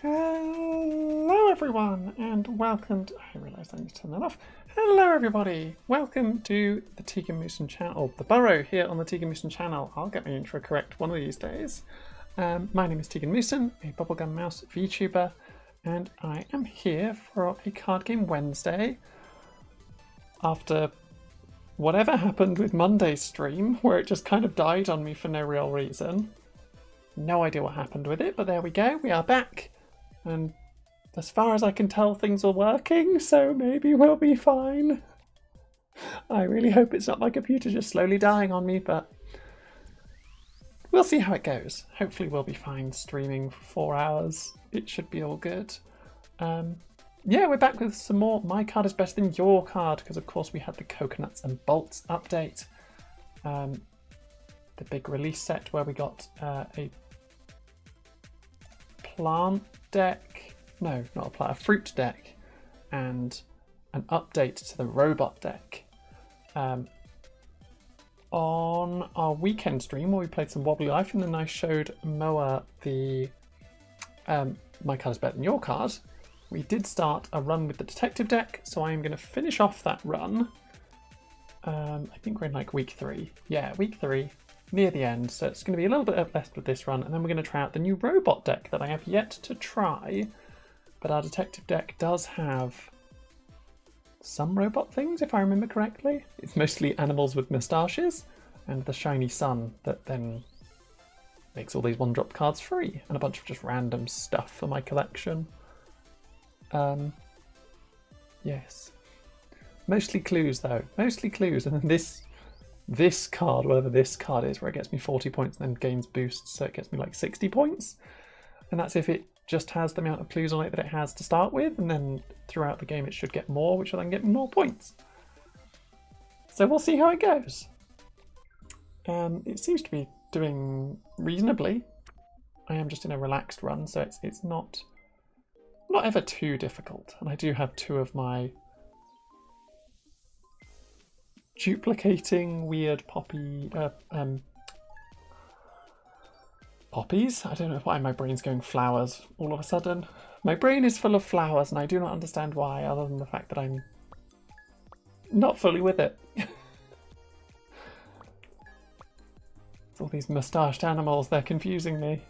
Hello everyone and welcome to... I realised I need to turn that off. Hello everybody, welcome to the Tegan channel, the Burrow here on the Tegan channel. I'll get my intro correct one of these days. My name is Tegan Mooson, a Bubblegum Mouse VTuber, and I am here for a Card Game Wednesday after whatever happened with Monday's stream, where it just kind of died on me for no real reason. No idea what happened with it, but there we go, we are back. And as far as I can tell, things are working, so maybe we'll be fine. I really hope it's not my computer just slowly dying on me, but we'll see how it goes. Hopefully we'll be fine streaming for 4 hours. It should be all good. Yeah, we're back with some more My Card is Better Than Your Card, because of course we had the Coconuts and Bolts update. The big release set where we got a plant deck, no, not a plant, a fruit deck, and an update to the robot deck. On our weekend stream where we played some Wobbly Life, and then I showed Moa the My Card is Better Than Your Card, we did start a run with the detective deck, so I am going to finish off that run. I think we're in like week 3. Yeah, week 3. Near the end, so it's going to be a little bit left with this run, and then we're going to try out the new robot deck that I have yet to try. But our detective deck does have some robot things, if I remember correctly. It's mostly animals with moustaches and the shiny sun that then makes all these one-drop cards free, and a bunch of just random stuff for my collection. Yes. Mostly clues though, mostly clues, and then this card, whatever this card is, where it gets me 40 points and then gains boosts, so it gets me like 60 points. And that's if it just has the amount of clues on it that it has to start with, and then throughout the game it should get more, which will then get more points. So we'll see how it goes. It seems to be doing reasonably. I am just in a relaxed run, so it's not ever too difficult. And I do have 2 of my duplicating weird poppies. I don't know why my brain's going flowers all of a sudden. My brain is full of flowers and I do not understand why, other than the fact that I'm not fully with it. It's all these moustached animals, they're confusing me.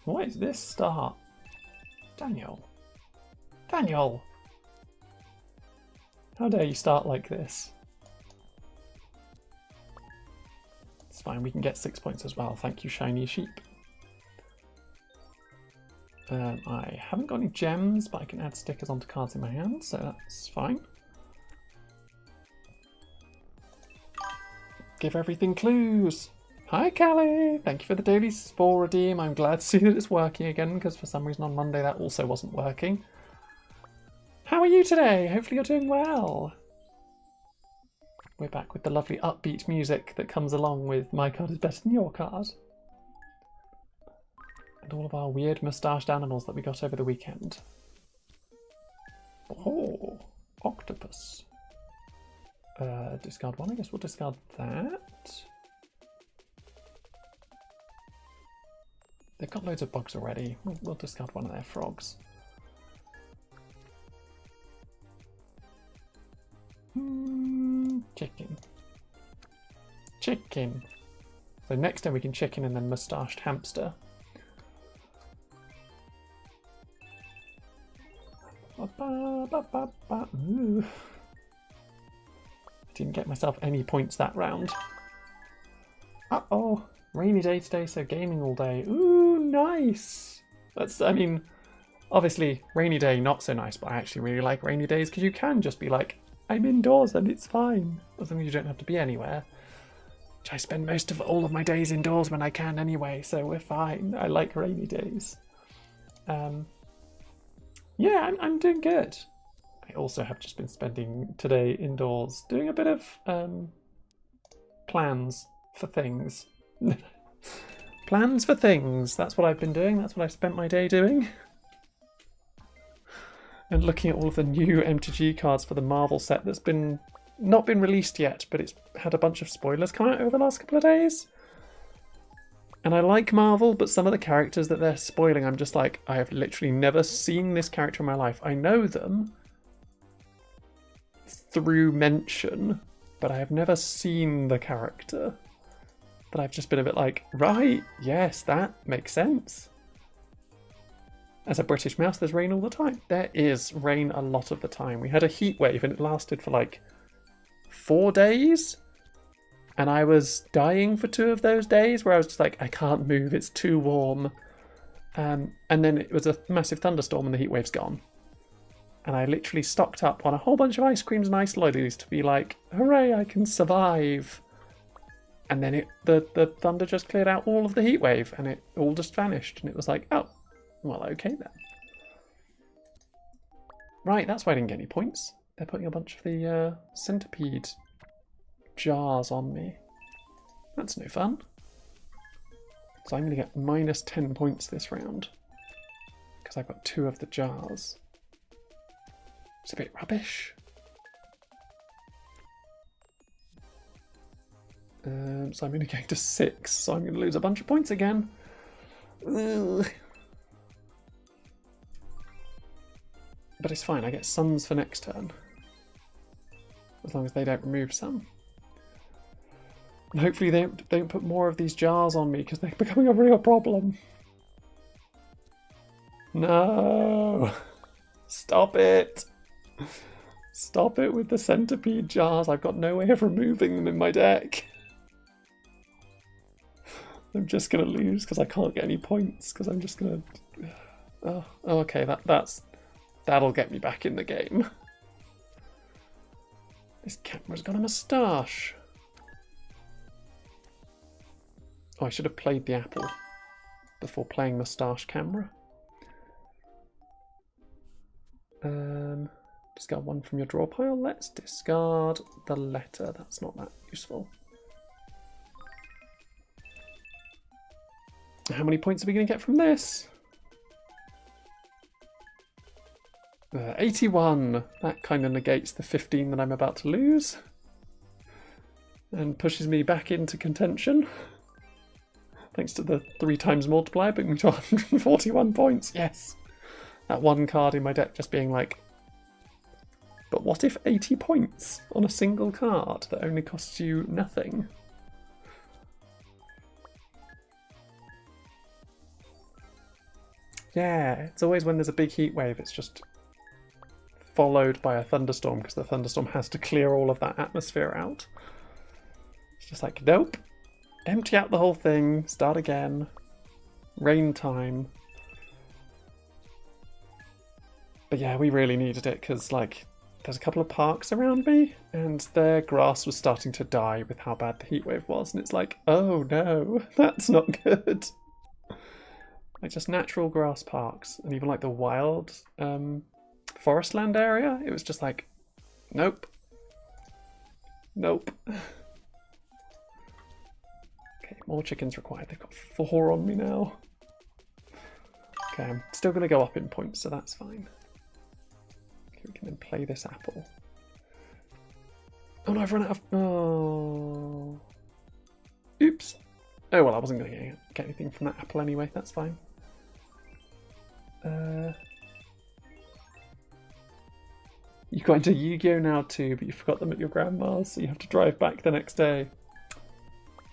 What is this start? Daniel! How dare you start like this? It's fine, we can get 6 points as well. Thank you, shiny sheep. I haven't got any gems, but I can add stickers onto cards in my hand, so that's fine. Give everything clues! Hi, Callie! Thank you for the daily spore redeem. I'm glad to see that it's working again, because for some reason on Monday that also wasn't working. How are you today? Hopefully you're doing well. We're back with the lovely upbeat music that comes along with My Card is Better Than Your Card. And all of our weird moustached animals that we got over the weekend. Oh, octopus. Discard 1, I guess we'll discard that. They've got loads of bugs already. We'll discard one of their frogs. Chicken. So next time we can chicken and then moustached hamster. Ooh. Didn't get myself any points that round. Uh-oh. Rainy day today, so gaming all day. Ooh, nice. That's, I mean, obviously rainy day not so nice, but I actually really like rainy days because you can just be like, I'm indoors and it's fine, as long as you don't have to be anywhere. Which I spend most of all of my days indoors when I can anyway, so we're fine. I like rainy days. Yeah, I'm doing good. I also have just been spending today indoors doing a bit of plans for things. Plans for things, that's what I've been doing, that's what I've spent my day doing. And looking at all of the new MTG cards for the Marvel set that's not been released yet, but it's had a bunch of spoilers come out over the last couple of days. And I like Marvel, but some of the characters that they're spoiling, I'm just like, I have literally never seen this character in my life. I know them through mention, but I have never seen the character. But I've just been a bit like, right, yes, that makes sense. As a British mouse, there's rain all the time. There is rain a lot of the time. We had a heat wave and it lasted for like 4 days. And I was dying for 2 of those days where I was just like, I can't move, it's too warm. And then it was a massive thunderstorm and the heat wave's gone. And I literally stocked up on a whole bunch of ice creams and ice lollies to be like, hooray, I can survive. And then the thunder just cleared out all of the heat wave and it all just vanished. And it was like, oh, well, okay then. Right, that's why I didn't get any points. They're putting a bunch of the centipede jars on me. That's no fun. So I'm going to get minus 10 points this round because I've got 2 of the jars. It's a bit rubbish. So I'm only going to 6, so I'm going to lose a bunch of points again. Ugh. But it's fine, I get suns for next turn. As long as they don't remove some. And hopefully they don't put more of these jars on me because they're becoming a real problem. No! Stop it! Stop it with the centipede jars. I've got no way of removing them in my deck. I'm just going to lose because I can't get any points because I'm just going to... Oh, okay, that'll get me back in the game. This camera's got a moustache. Oh, I should have played the apple before playing moustache camera. Discard 1 from your draw pile. Let's discard the letter. That's not that useful. How many points are we going to get from this? 81. That kind of negates the 15 that I'm about to lose. And pushes me back into contention. Thanks to the 3 times multiplier, bringing me to 141 points. Yes. That one card in my deck just being like, but what if 80 points on a single card that only costs you nothing? Yeah, it's always when there's a big heat wave, it's just followed by a thunderstorm because the thunderstorm has to clear all of that atmosphere out. It's just like, nope. Empty out the whole thing, start again. Rain time. But yeah, we really needed it because, like, there's a couple of parks around me and their grass was starting to die with how bad the heatwave was. And it's like, oh no, that's not good. Like, just natural grass parks and even like the wild forest land area, it was just like, nope. Nope. Okay, more chickens required. They've got 4 on me now. Okay, I'm still going to go up in points, so that's fine. Okay, we can then play this apple. Oh no, I've run out of... Oh. Oops. Oh well, I wasn't going to get anything from that apple anyway. That's fine. You got into Yu-Gi-Oh now too, but you forgot them at your grandma's, so you have to drive back the next day.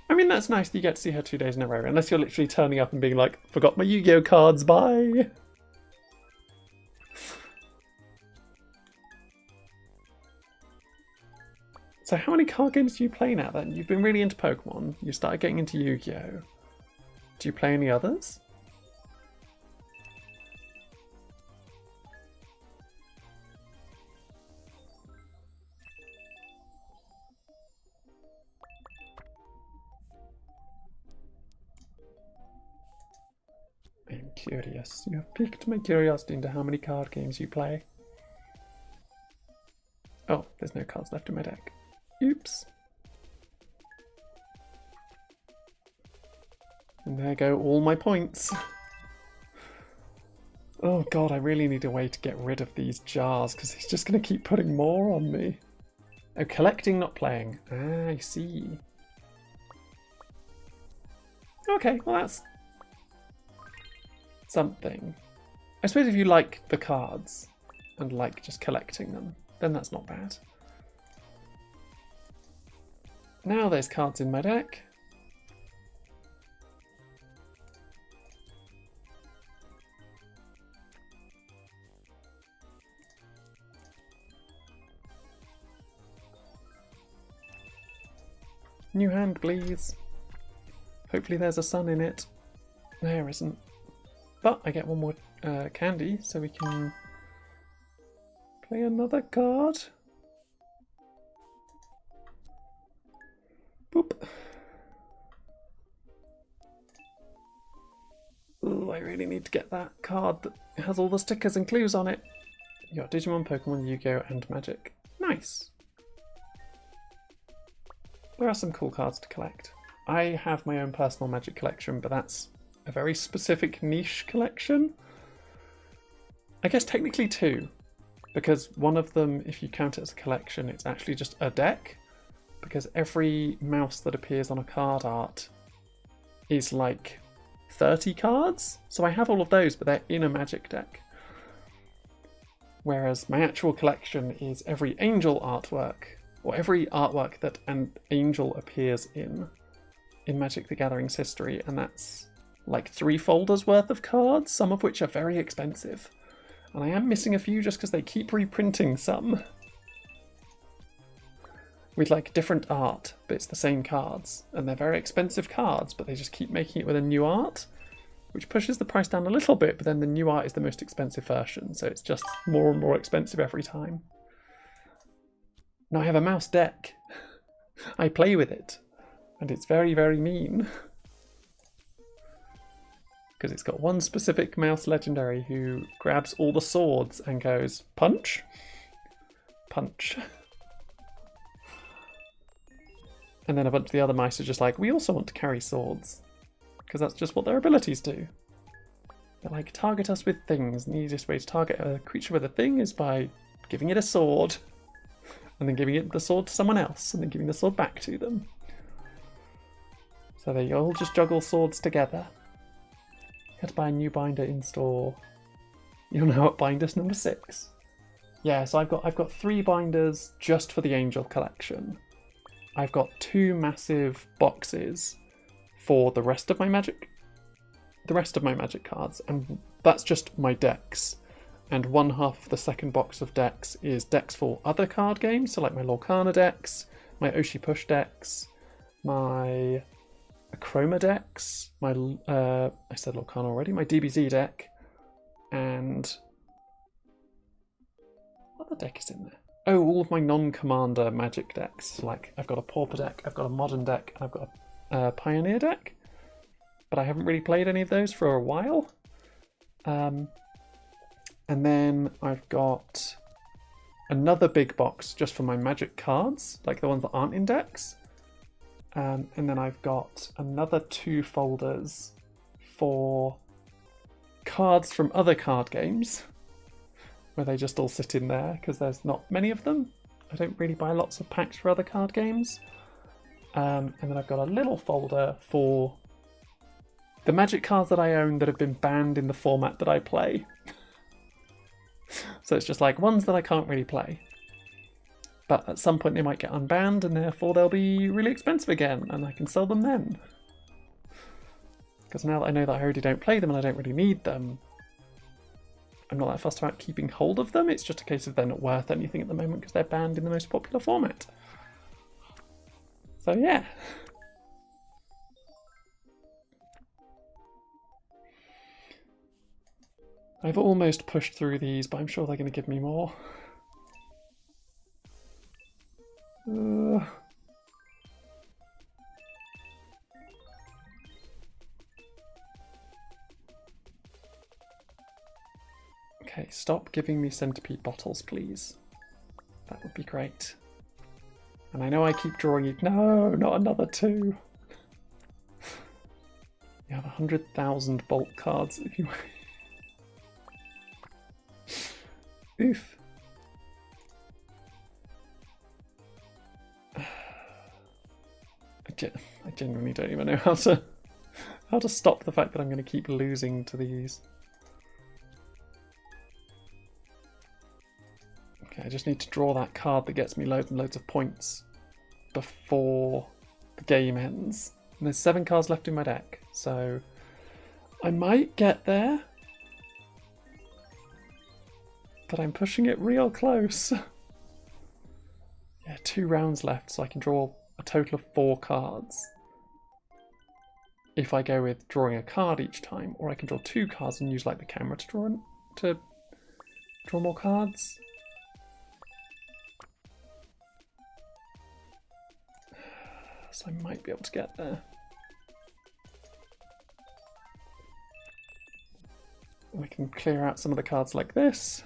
I mean, that's nice that you get to see her 2 days in a row, unless you're literally turning up and being like, forgot my Yu-Gi-Oh cards, bye! So how many card games do you play now then? You've been really into Pokemon, you started getting into Yu-Gi-Oh! Do you play any others? I'm curious. You have piqued my curiosity into how many card games you play. Oh, there's no cards left in my deck. Oops. And there go all my points. Oh god, I really need a way to get rid of these jars because he's just going to keep putting more on me. Oh, collecting, not playing. Ah, I see. Okay, well that's something. I suppose if you like the cards and like just collecting them, then that's not bad. Now there's cards in my deck. New hand, please. Hopefully there's a sun in it. There isn't. But I get one more candy, so we can play another card. Boop. Ooh, I really need to get that card that has all the stickers and clues on it. You got Digimon, Pokemon, Yu-Gi-Oh! And Magic. Nice. There are some cool cards to collect. I have my own personal Magic collection, but that's a very specific niche collection. I guess technically two, because one of them, if you count it as a collection, it's actually just a deck, because every mouse that appears on a card art is like 30 cards. So I have all of those, but they're in a Magic deck. Whereas my actual collection is every angel artwork, or every artwork that an angel appears in Magic the Gathering's history, and that's like 3 folders worth of cards, some of which are very expensive. And I am missing a few just because they keep reprinting some with like different art, but it's the same cards. And they're very expensive cards, but they just keep making it with a new art, which pushes the price down a little bit, but then the new art is the most expensive version, so it's just more and more expensive every time. Now I have a mouse deck. I play with it, and it's very, very mean. Because it's got one specific mouse legendary who grabs all the swords and goes, punch, punch. And then a bunch of the other mice are just like, we also want to carry swords. Because that's just what their abilities do. They're like, target us with things. And the easiest way to target a creature with a thing is by giving it a sword. And then giving it the sword to someone else. And then giving the sword back to them. So they all just juggle swords together. You had to buy a new binder in store. You're now at binders number 6. Yeah, so I've got 3 binders just for the Angel collection. I've got 2 massive boxes for the rest of my Magic cards, and that's just my decks. And one half of the second box of decks is decks for other card games, so like my Lorcana decks, my Oshi Push decks, my Chroma decks, my I said Lorcana already, my DBZ deck, and what other deck is in there? Oh, all of my non-commander Magic decks. Like I've got a Pauper deck, I've got a Modern deck, and I've got a Pioneer deck, but I haven't really played any of those for a while. And then I've got another big box just for my Magic cards, like the ones that aren't in decks. And then I've got another 2 folders for cards from other card games, where they just all sit in there because there's not many of them. I don't really buy lots of packs for other card games. And then I've got a little folder for the Magic cards that I own that have been banned in the format that I play. So it's just like ones that I can't really play. But at some point they might get unbanned and therefore they'll be really expensive again and I can sell them then. Because now that I know that I already don't play them and I don't really need them, I'm not that fussed about keeping hold of them. It's just a case of they're not worth anything at the moment because they're banned in the most popular format. So yeah. I've almost pushed through these, but I'm sure they're going to give me more. Okay, stop giving me centipede bottles, please. That would be great. And I know I keep drawing you. No, not another 2. You have 100,000 bulk cards if you. Oof. I genuinely don't even know how to How to stop the fact that I'm going to keep losing to these. Okay, I just need to draw that card that gets me loads and loads of points before the game ends. And there's 7 cards left in my deck, so I might get there. But I'm pushing it real close. Yeah, 2 rounds left, so I can draw a total of 4 cards. If I go with drawing a card each time, or I can draw 2 cards and use like the camera to draw more cards. So I might be able to get there. I can clear out some of the cards like this.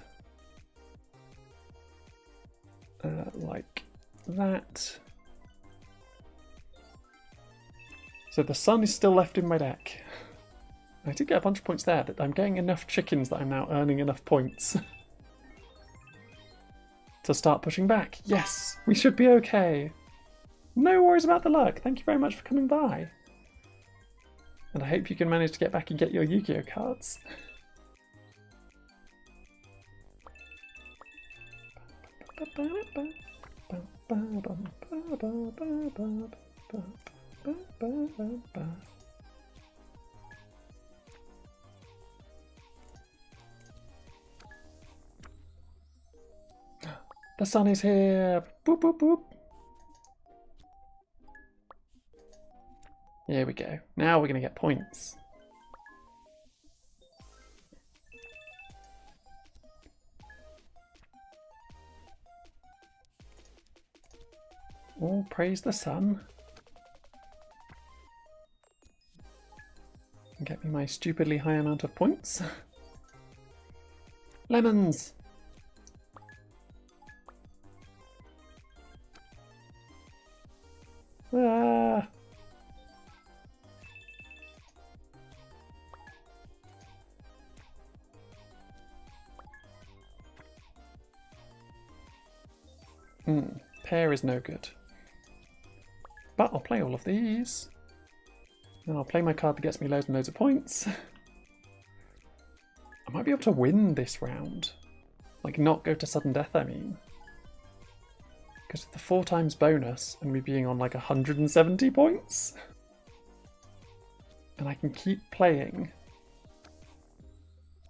Like that. So the sun is still left in my deck. I did get a bunch of points there. That I'm getting enough chickens that I'm now earning enough points to start pushing back. Yes, we should be okay. No worries about the luck. Thank you very much for coming by. And I hope you can manage to get back and get your Yu-Gi-Oh cards. The sun is here. Boop, boop, boop. Here we go. Now we're going to get points. Oh, praise the sun. And get me my stupidly high amount of points. Lemons! Ah! Pear is no good. But I'll play all of these. And I'll play my card that gets me loads and loads of points. I might be able to win this round. Like, not go to sudden death, I mean. Because of the 4 times bonus and me being on like 170 points. And I can keep playing.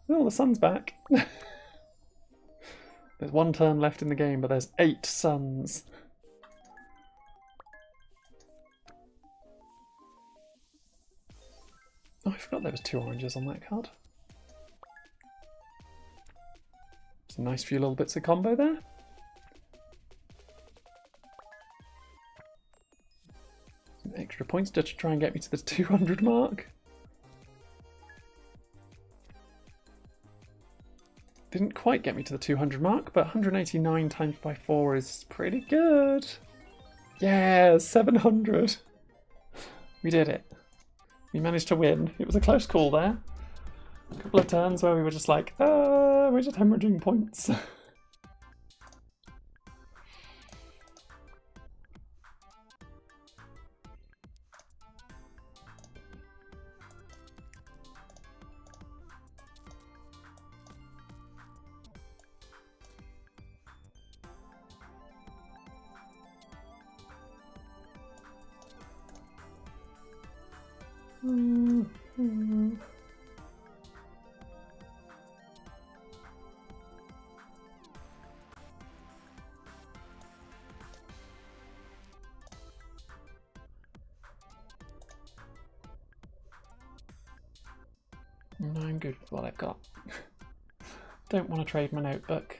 Oh, the sun's back. There's 1 turn left in the game, but there's 8 suns. Oh, I forgot there was 2 oranges on that card. It's a nice few little bits of combo there. Some extra points to try and get me to the 200 mark. Didn't quite get me to the 200 mark, but 189 times by 4 is pretty good. Yeah, 700. We did it. We managed to win. It was a close call there. A couple of turns where we were just like, we're just hemorrhaging points. No, I'm good with what I've got. Don't want to trade my notebook.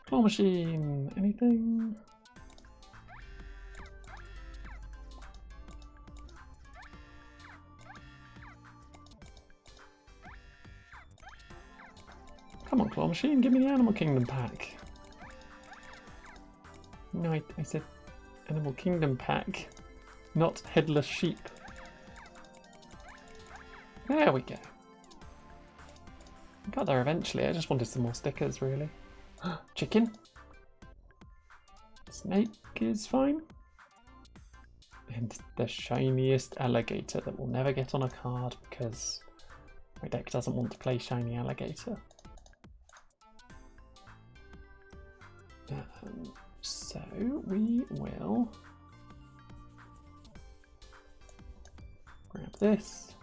Claw machine, anything? Come on, claw machine, give me the Animal Kingdom pack. No, I said Animal Kingdom pack, not headless sheep. There we go. I got there eventually, I just wanted some more stickers, really. Chicken. Snake is fine. And the shiniest alligator that will never get on a card because my deck doesn't want to play shiny alligator. So we will grab this.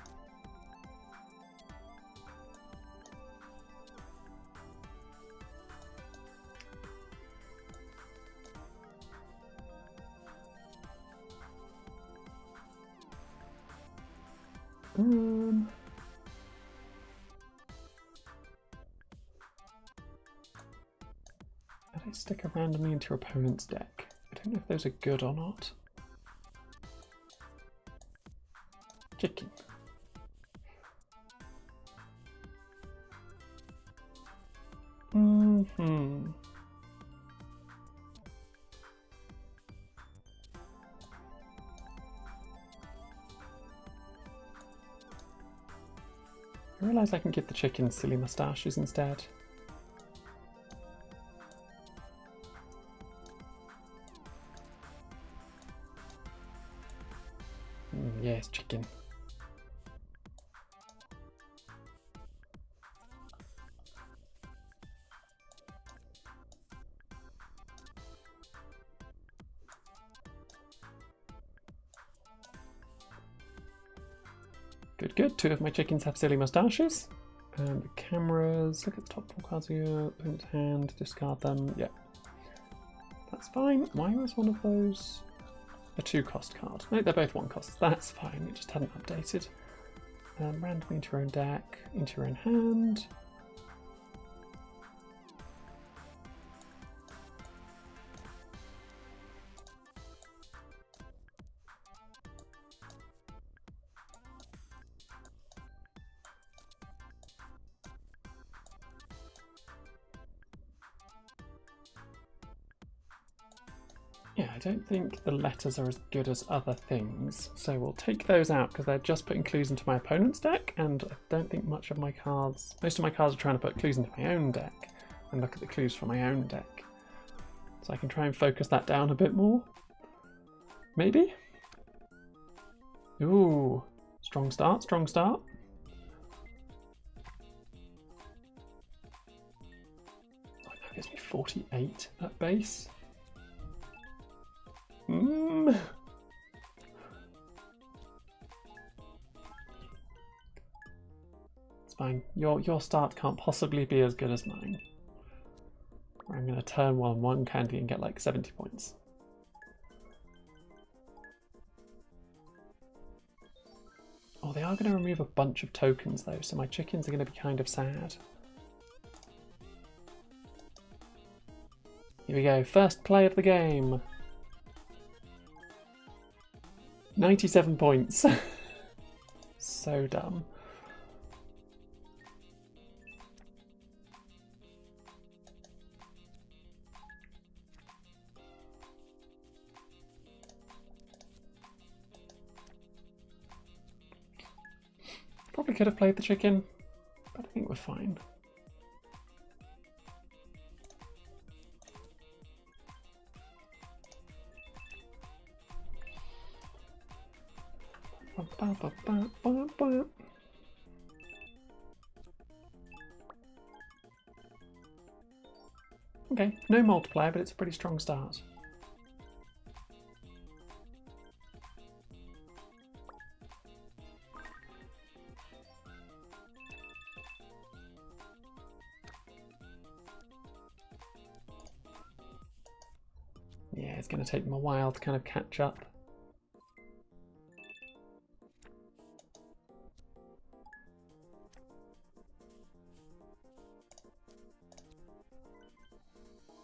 I don't stick it randomly into your opponent's deck. I don't know if those are good or not. Chicken. I realise I can give the chickens silly moustaches instead. Yes, chicken. Good, good. Two of my chickens have silly moustaches. And the cameras, look at the top 4 cards of your opponent's hand, discard them. Yeah, that's fine. Why was one of those a 2-cost card? No, they're both 1 cost. That's fine. It just hadn't updated. Randomly into your own deck, into your own hand. Yeah, I don't think the letters are as good as other things, so we'll take those out because they're just putting clues into my opponent's deck, and I don't think much of my cards, most of my cards are trying to put clues into my own deck and look at the clues from my own deck. So I can try and focus that down a bit more. Maybe? Ooh, strong start, strong start. Oh, that gives me 48 at base. It's fine. Your start can't possibly be as good as mine. I'm going to turn 1 candy and get like 70 points. Oh, they are going to remove a bunch of tokens though, so my chickens are going to be kind of sad. Here we go, first play of the game. 97 points. So dumb. Probably could have played the chicken, but I think we're fine. Okay, no multiplier, but it's a pretty strong start. Yeah, it's going to take them a while to kind of catch up.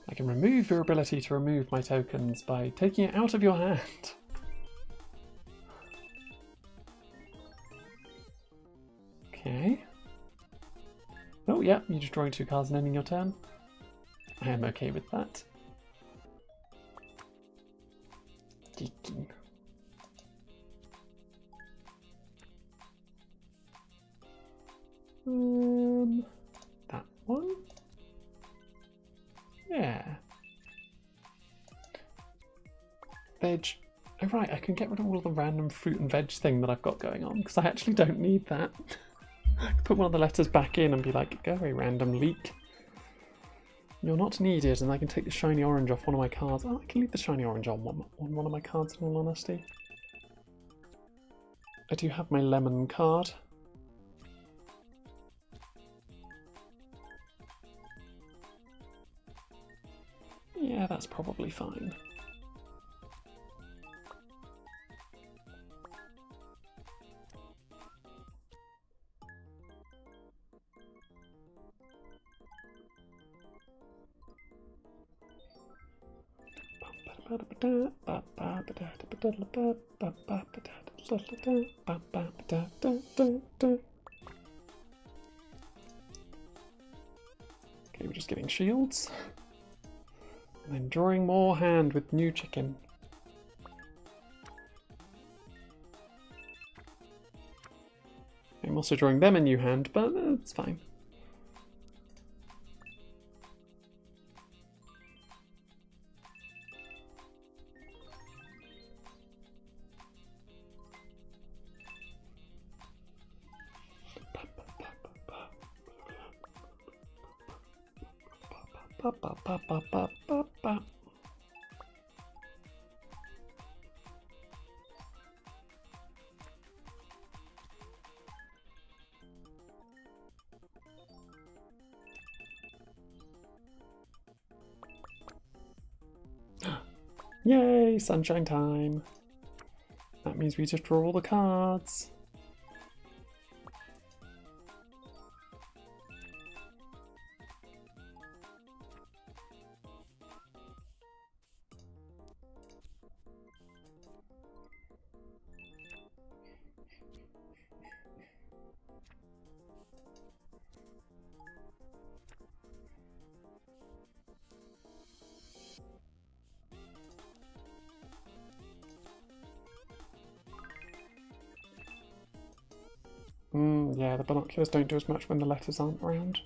I can remove your ability to remove my tokens by taking it out of your hand. Okay. Oh, yeah, you're just drawing 2 cards and ending your turn. I am okay with that. Tegan. That one. Yeah. Veg. Oh right, I can get rid of all of the random fruit and veg thing that I've got going on, because I actually don't need that. Put one of the letters back in and be like, go away, random leek. You're not needed, and I can take the shiny orange off one of my cards. Oh, I can leave the shiny orange on one of my cards, in all honesty. I do have my lemon card. Yeah, that's probably fine. Okay, we're just getting shields. And then drawing more hand with new chicken. I'm also drawing them a new hand, but it's fine. Yay, sunshine time. That means we just draw all the cards. Yeah, the binoculars don't do as much when the letters aren't around.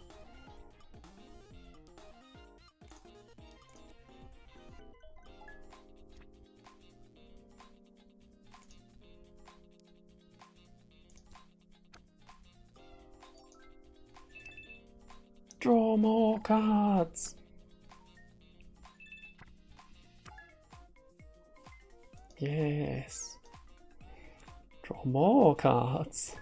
Draw more cards! Yes. Draw more cards.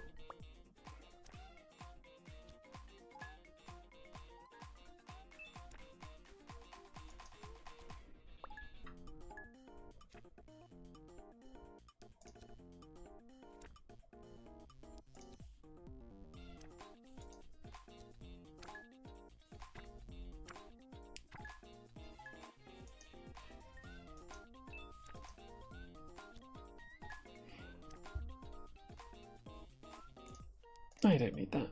I don't need that.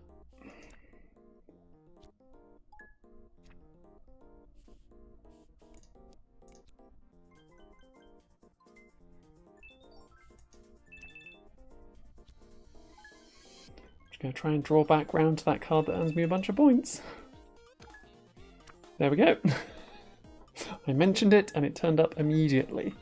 Just going to try and draw back round to that card that earns me a bunch of points. There we go. I mentioned it and it turned up immediately.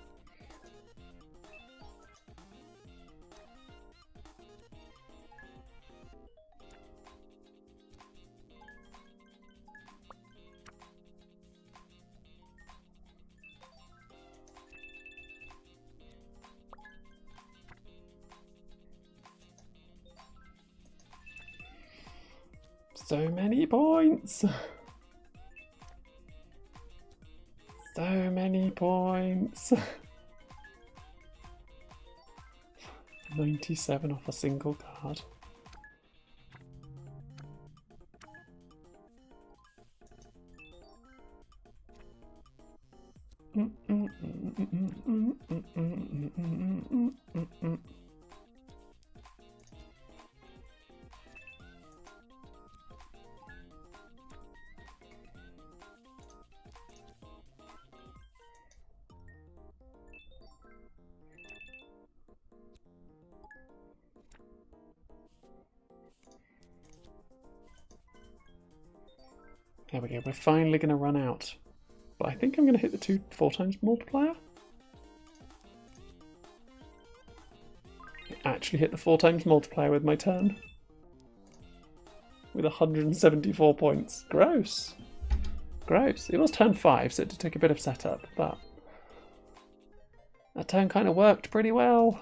So many points! So many points! 97 off a single card. There we go, we're finally going to run out. But I think I'm going to hit the 4 times multiplier. actually hit the 4 times multiplier with my turn. With 174 points. Gross. Gross. It was turn 5, so it did take a bit of setup, but that turn kind of worked pretty well.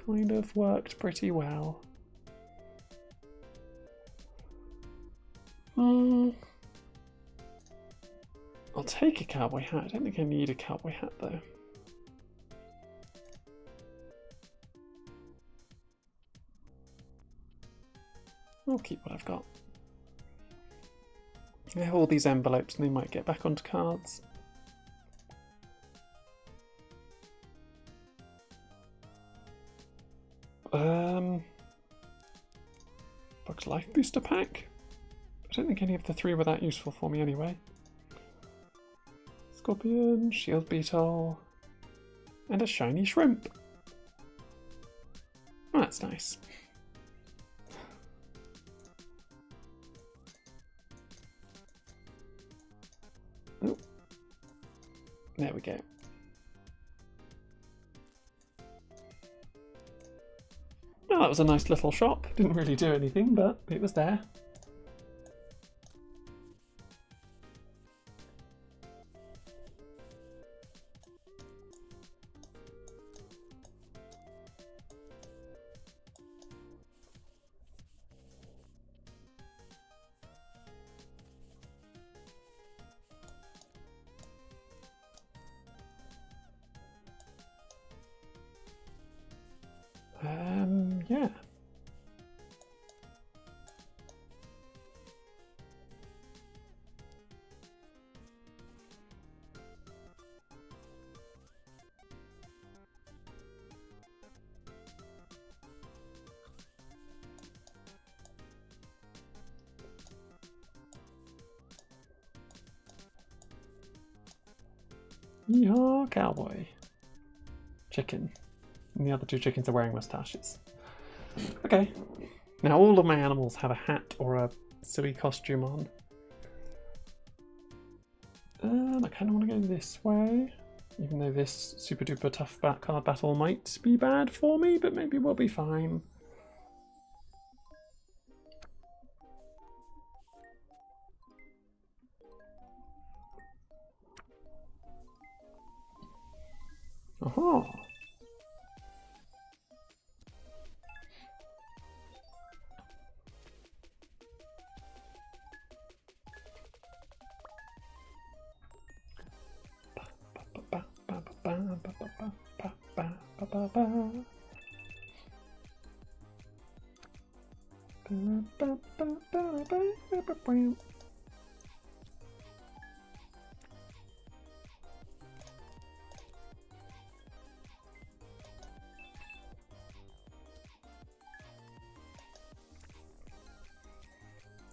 Kind of worked pretty well. I'll take a cowboy hat. I don't think I need a cowboy hat though. I'll keep what I've got. I have all these envelopes and they might get back onto cards. Bug's Life Booster Pack? I don't think any of the 3 were that useful for me anyway. Scorpion, Shield Beetle, and a shiny shrimp. Oh, that's nice. Oh, there we go. Oh, that was a nice little shop. Didn't really do anything, but it was there. Yeah. Yeehaw, cowboy. Chicken. And the other 2 chickens are wearing moustaches. Okay. Now all of my animals have a hat or a silly costume on. I kind of want to go this way. Even though this super duper tough card battle might be bad for me, but maybe we'll be fine. Aha!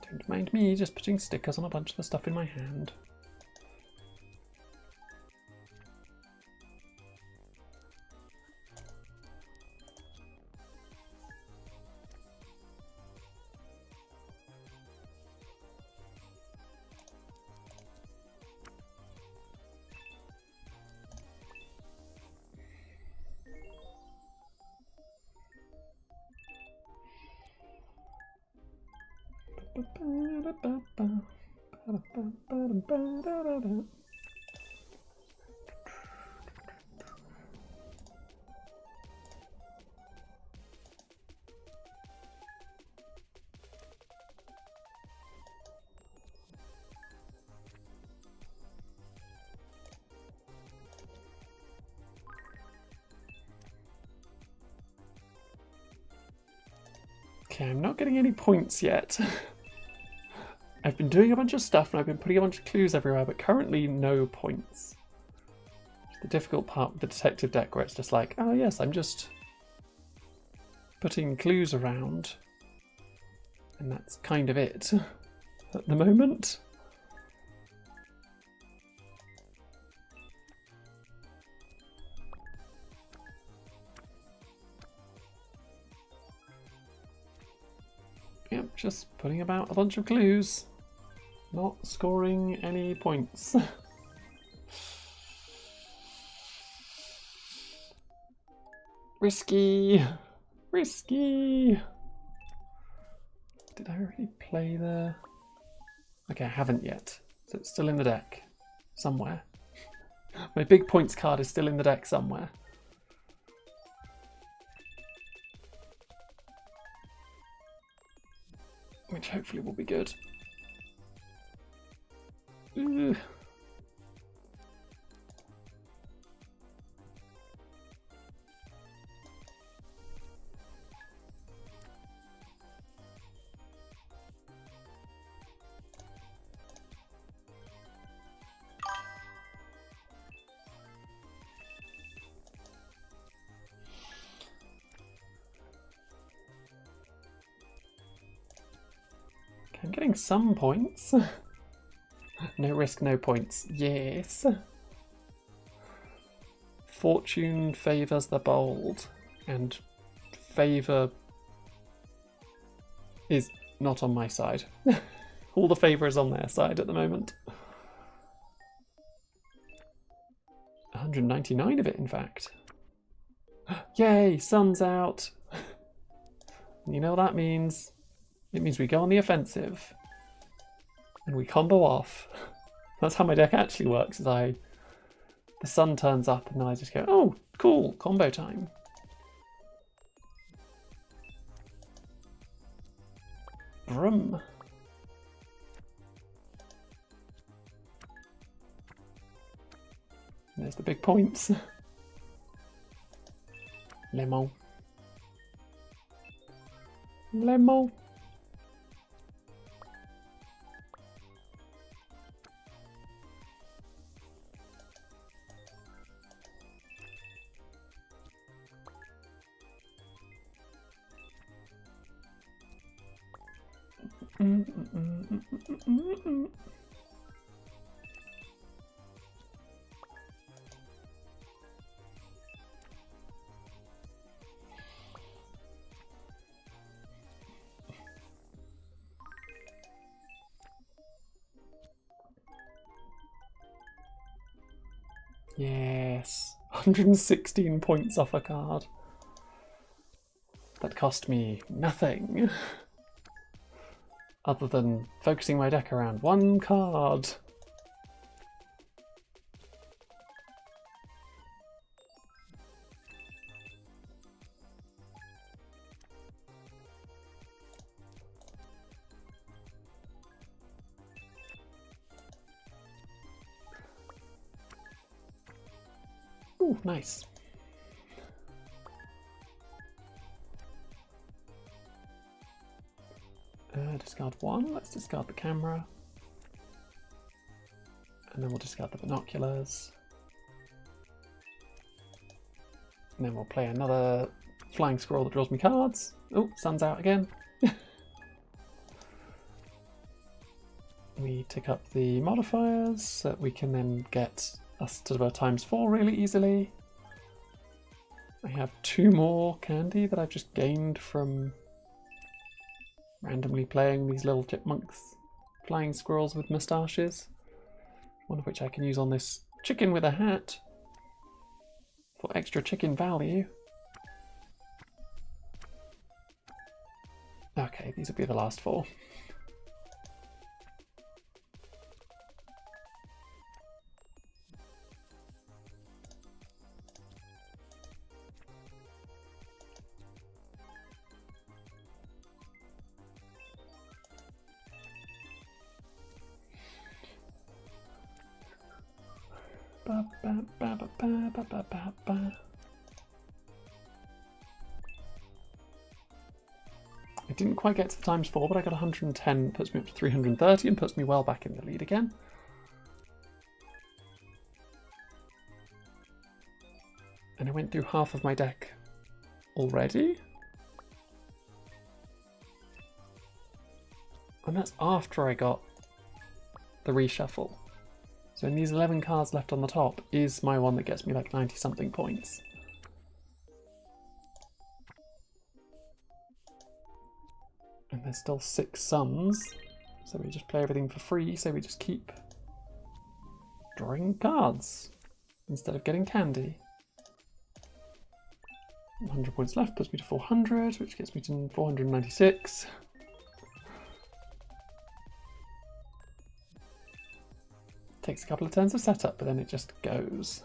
Don't mind me just putting stickers on a bunch of the stuff in my hand. Okay, I'm not getting any points yet. I've been doing a bunch of stuff and I've been putting a bunch of clues everywhere, but currently no points. It's the difficult part with the detective deck where it's just like, oh yes, I'm just putting clues around. And that's kind of it at the moment. Yep, just putting about a bunch of clues. Not scoring any points. Risky. Risky. Did I already play there? Okay, I haven't yet. So it's still in the deck. Somewhere. My big points card is still in the deck somewhere. Which hopefully will be good. Ugh. I'm getting some points. No risk, no points. Yes. Fortune favours the bold, and favour is not on my side. All the favour is on their side at the moment. 199 of it, in fact. Yay, sun's out. You know what that means? It means we go on the offensive and we combo off. That's how my deck actually works. Is the sun turns up and then I just go, oh, cool, combo time. Brum. There's the big points. Lemon. Lemon. Yes, 116 points off a card. That cost me nothing. Other than focusing my deck around one card. Ooh, nice. Discard one. Let's discard the camera. And then we'll discard the binoculars. And then we'll play another flying squirrel that draws me cards. Oh, sun's out again. We tick up the modifiers so that we can then get us to the ×4 really easily. I have 2 more candy that I've just gained from randomly playing these little chipmunks, flying squirrels with moustaches. One of which I can use on this chicken with a hat for extra chicken value. Okay, these will be the last 4. I didn't quite get to the ×4, but I got 110, puts me up to 330 and puts me well back in the lead again. And I went through half of my deck already. And that's after I got the reshuffle. So in these 11 cards left on the top is my one that gets me like 90 something points. And there's still 6 suns, so we just play everything for free, so we just keep drawing cards instead of getting candy. 100 points left puts me to 400, which gets me to 496. Takes a couple of turns of setup, but then it just goes.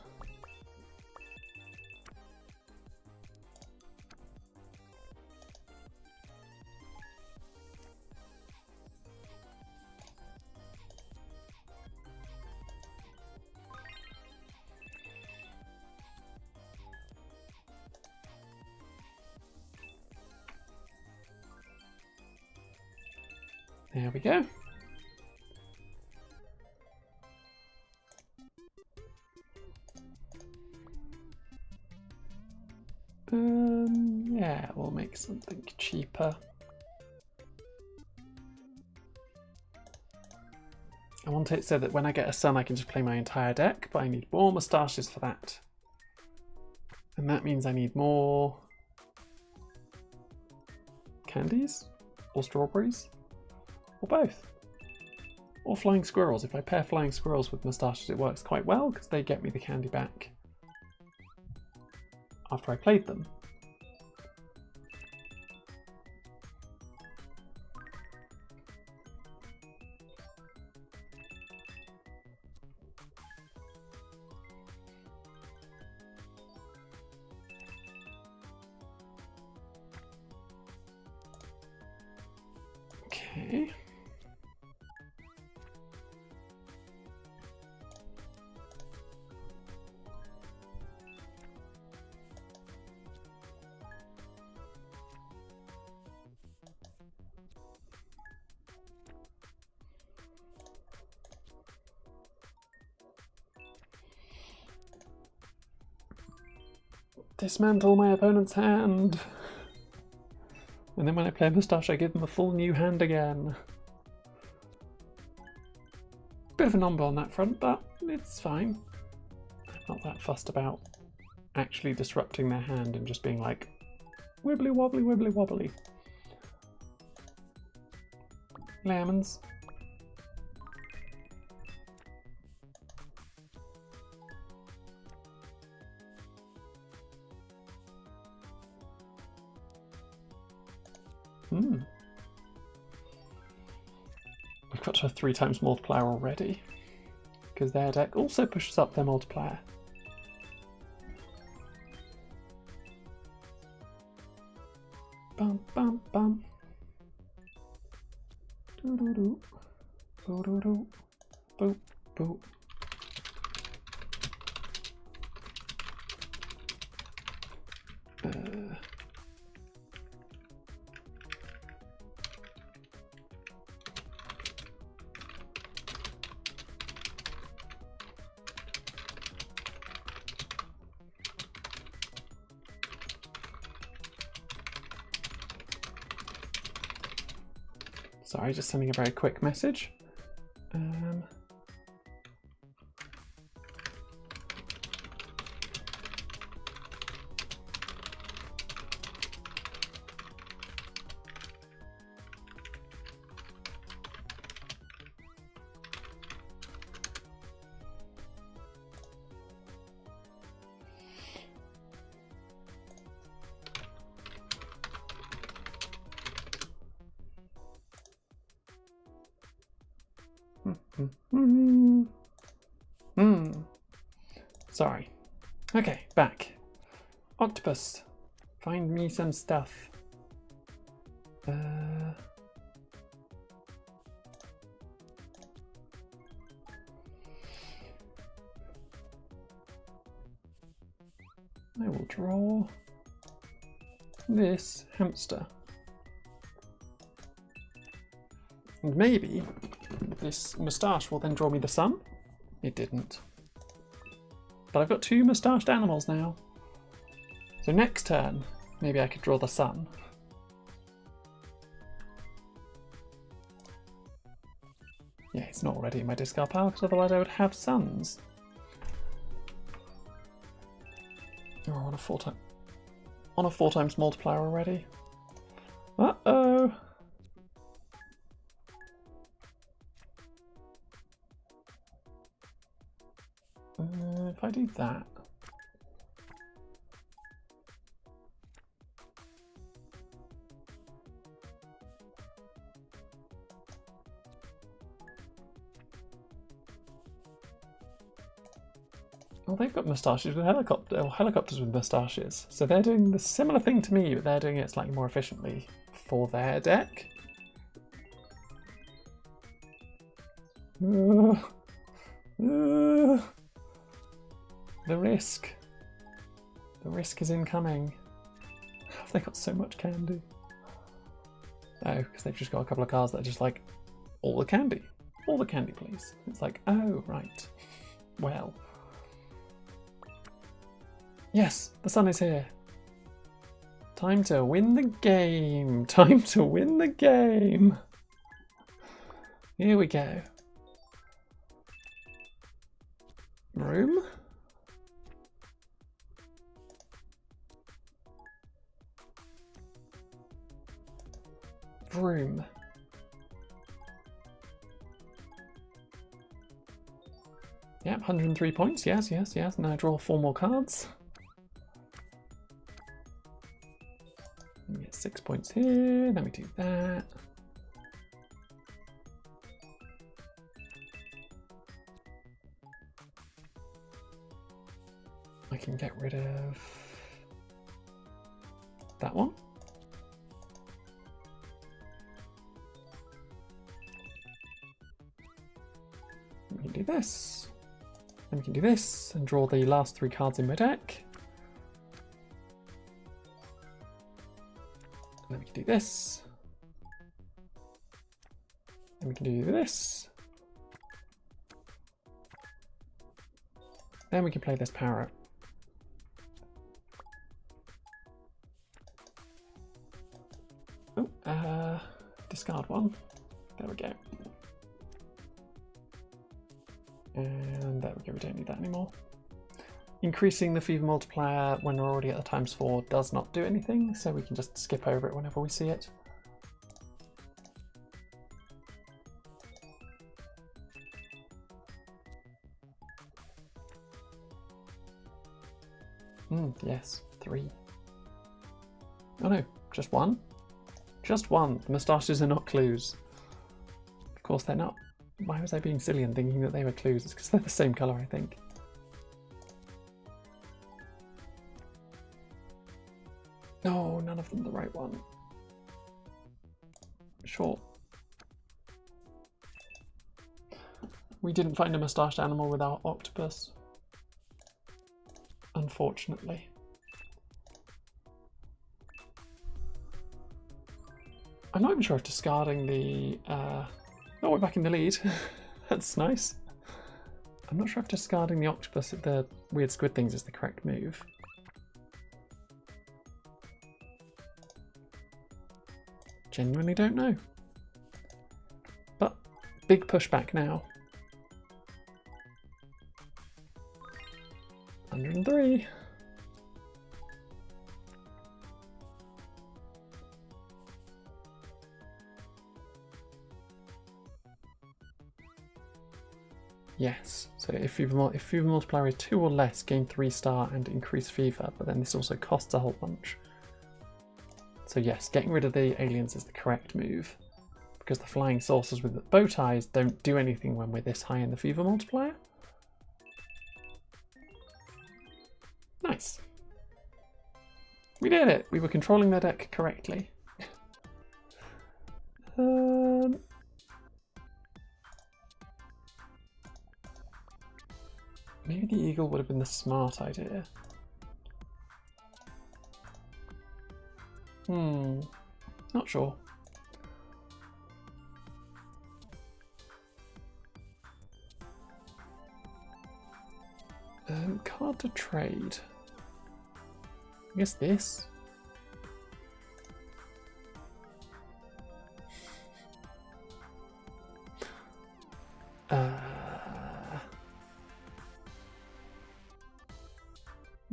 There we go. Yeah, we'll make something cheaper. I want it so that when I get a sun, I can just play my entire deck, but I need more moustaches for that. And that means I need more candies or strawberries or both. Or flying squirrels. If I pair flying squirrels with moustaches, it works quite well because they get me the candy back after I played them. Okay. Dismantle my opponent's hand. And then when I play a moustache, I give them a full new hand again. Bit of a number on that front, but it's fine. I'm not that fussed about actually disrupting their hand and just being like, wibbly wobbly, wibbly wobbly. Lemons. We've got to a 3 times multiplier already, because their deck also pushes up their multiplier. Bum bum bum. Doo doo doo. Doo doo doo. Boop boop. Sorry, just sending a very quick message. Sorry. Okay, back. Octopus. Find me some stuff. I will draw this hamster. And maybe this moustache will then draw me the sun. It didn't. But I've got 2 moustached animals now. So next turn, maybe I could draw the sun. Yeah, it's not already in my discard pile, because otherwise I would have suns. Oh, on a 4 times multiplier already. Uh-oh. If I do that, Oh, they've got moustaches with helicopters with moustaches. So they're doing the similar thing to me, but they're doing it slightly more efficiently for their deck. The risk. The risk is incoming. How have they got so much candy? Oh, because they've just got a couple of cards that are just like, all the candy. All the candy, please. It's like, oh, right. Well. Yes, the sun is here. Time to win the game. Time to win the game. Here we go. Room? Room. Yep, 103 points. Yes, yes, yes. Now draw 4 more cards. Get 6 points here. Then we do that. I can get rid of that one. We can do this. Then we can do this and draw the last 3 cards in my deck. And then we can do this. And we can do this. Then we can play this parrot. Oh, discard one. There we go. And there we go, we don't need that anymore. Increasing the fever multiplier when we're already at the ×4 does not do anything, so we can just skip over it whenever we see it. Yes, 3. Oh no, just 1? Just 1. The moustaches are not clues. Of course they're not. Why was I being silly and thinking that they were clues? It's because they're the same colour, I think. No, none of them the right one. Sure. We didn't find a moustached animal with our octopus. Unfortunately. I'm not even sure if discarding the... Oh, we're back in the lead. That's nice. I'm not sure if discarding the octopus at the weird squid things is the correct move. Genuinely don't know. But big pushback now. 103. Yes, so if fever multiplier is 2 or less, gain 3 star and increase fever, but then this also costs a whole bunch. So yes, getting rid of the aliens is the correct move, because the flying saucers with the bow ties don't do anything when we're this high in the fever multiplier. Nice. We did it! We were controlling their deck correctly. Maybe the eagle would have been the smart idea. Not sure. Card to trade. I guess this.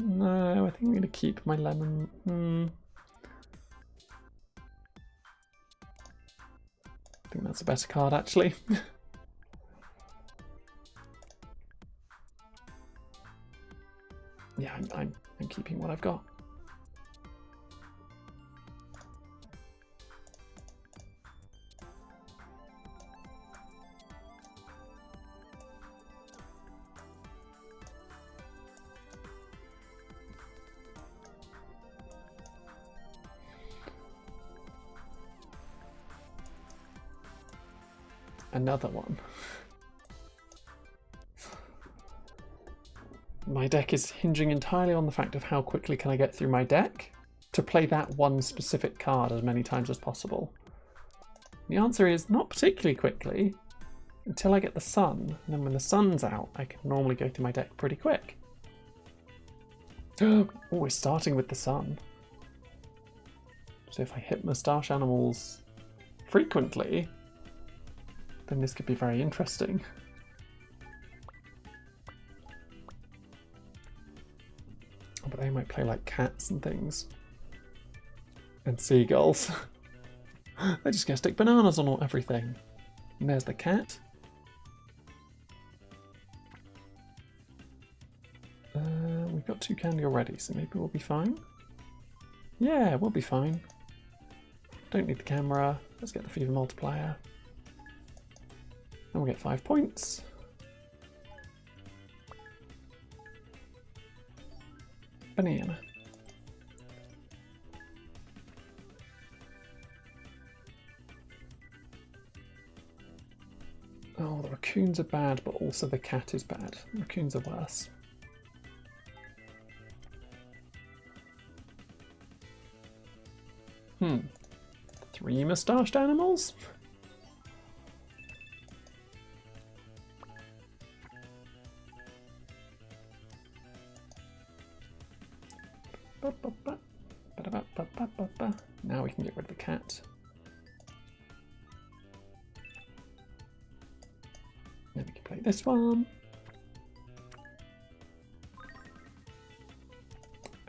No, I think I'm going to keep my lemon. I think that's a better card, actually. Yeah, I'm keeping what I've got. another one. My deck is hinging entirely on the fact of how quickly can I get through my deck to play that one specific card as many times as possible. The answer is not particularly quickly until I get the sun, and then when the sun's out I can normally go through my deck pretty quick. Oh, we're starting with the sun. So if I hit moustache animals frequently, then this could be very interesting. Oh, but they might play like cats and things. And seagulls. They're just going to stick bananas on everything. And there's the cat. We've got 2 candy already, so maybe we'll be fine. Yeah, we'll be fine. Don't need the camera. Let's get the fever multiplier. And we'll get 5 points. Banana. Oh, the raccoons are bad, but also the cat is bad. The raccoons are worse. Hmm. 3 moustached animals? Now we can get rid of the cat. Then we can play this one.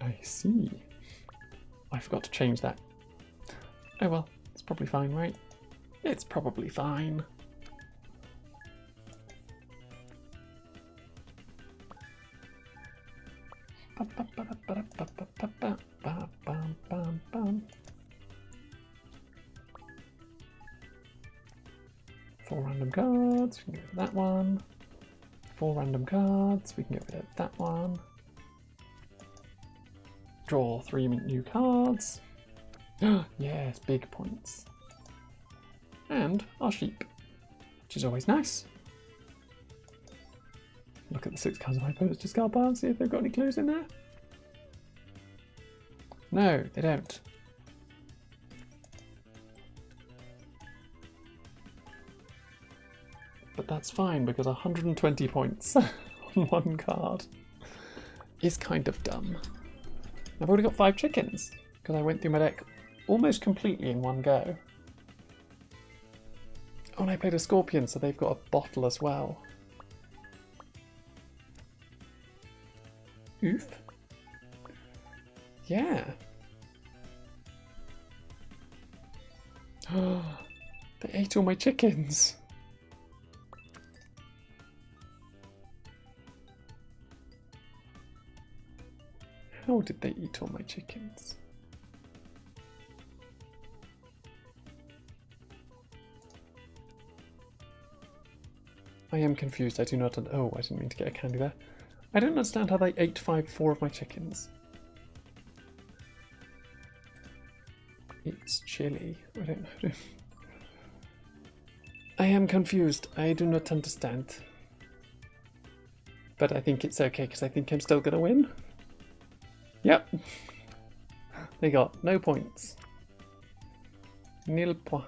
I see. I forgot to change that. Oh well, it's probably fine, right? It's probably fine. Four random cards, we can get rid of that one. 4 random cards, we can get rid of that one. Draw 3 new cards. Yes, big points. And our sheep, which is always nice. Look at the 6 cards of my opponent's discard pile and see if they've got any clues in there. No, they don't. But that's fine because 120 points on 1 card is kind of dumb. I've already got 5 chickens because I went through my deck almost completely in one go. Oh, and I played a scorpion, so they've got a bottle as well. Oof. Yeah. They ate all my chickens. How did they eat all my chickens? I am confused. I do not... Oh, I didn't mean to get a candy there. I don't understand how they ate 4 of my chickens. It's chilly. I don't know. I am confused. I do not understand. But I think it's okay because I think I'm still going to win. Yep. They got no points. Nil point.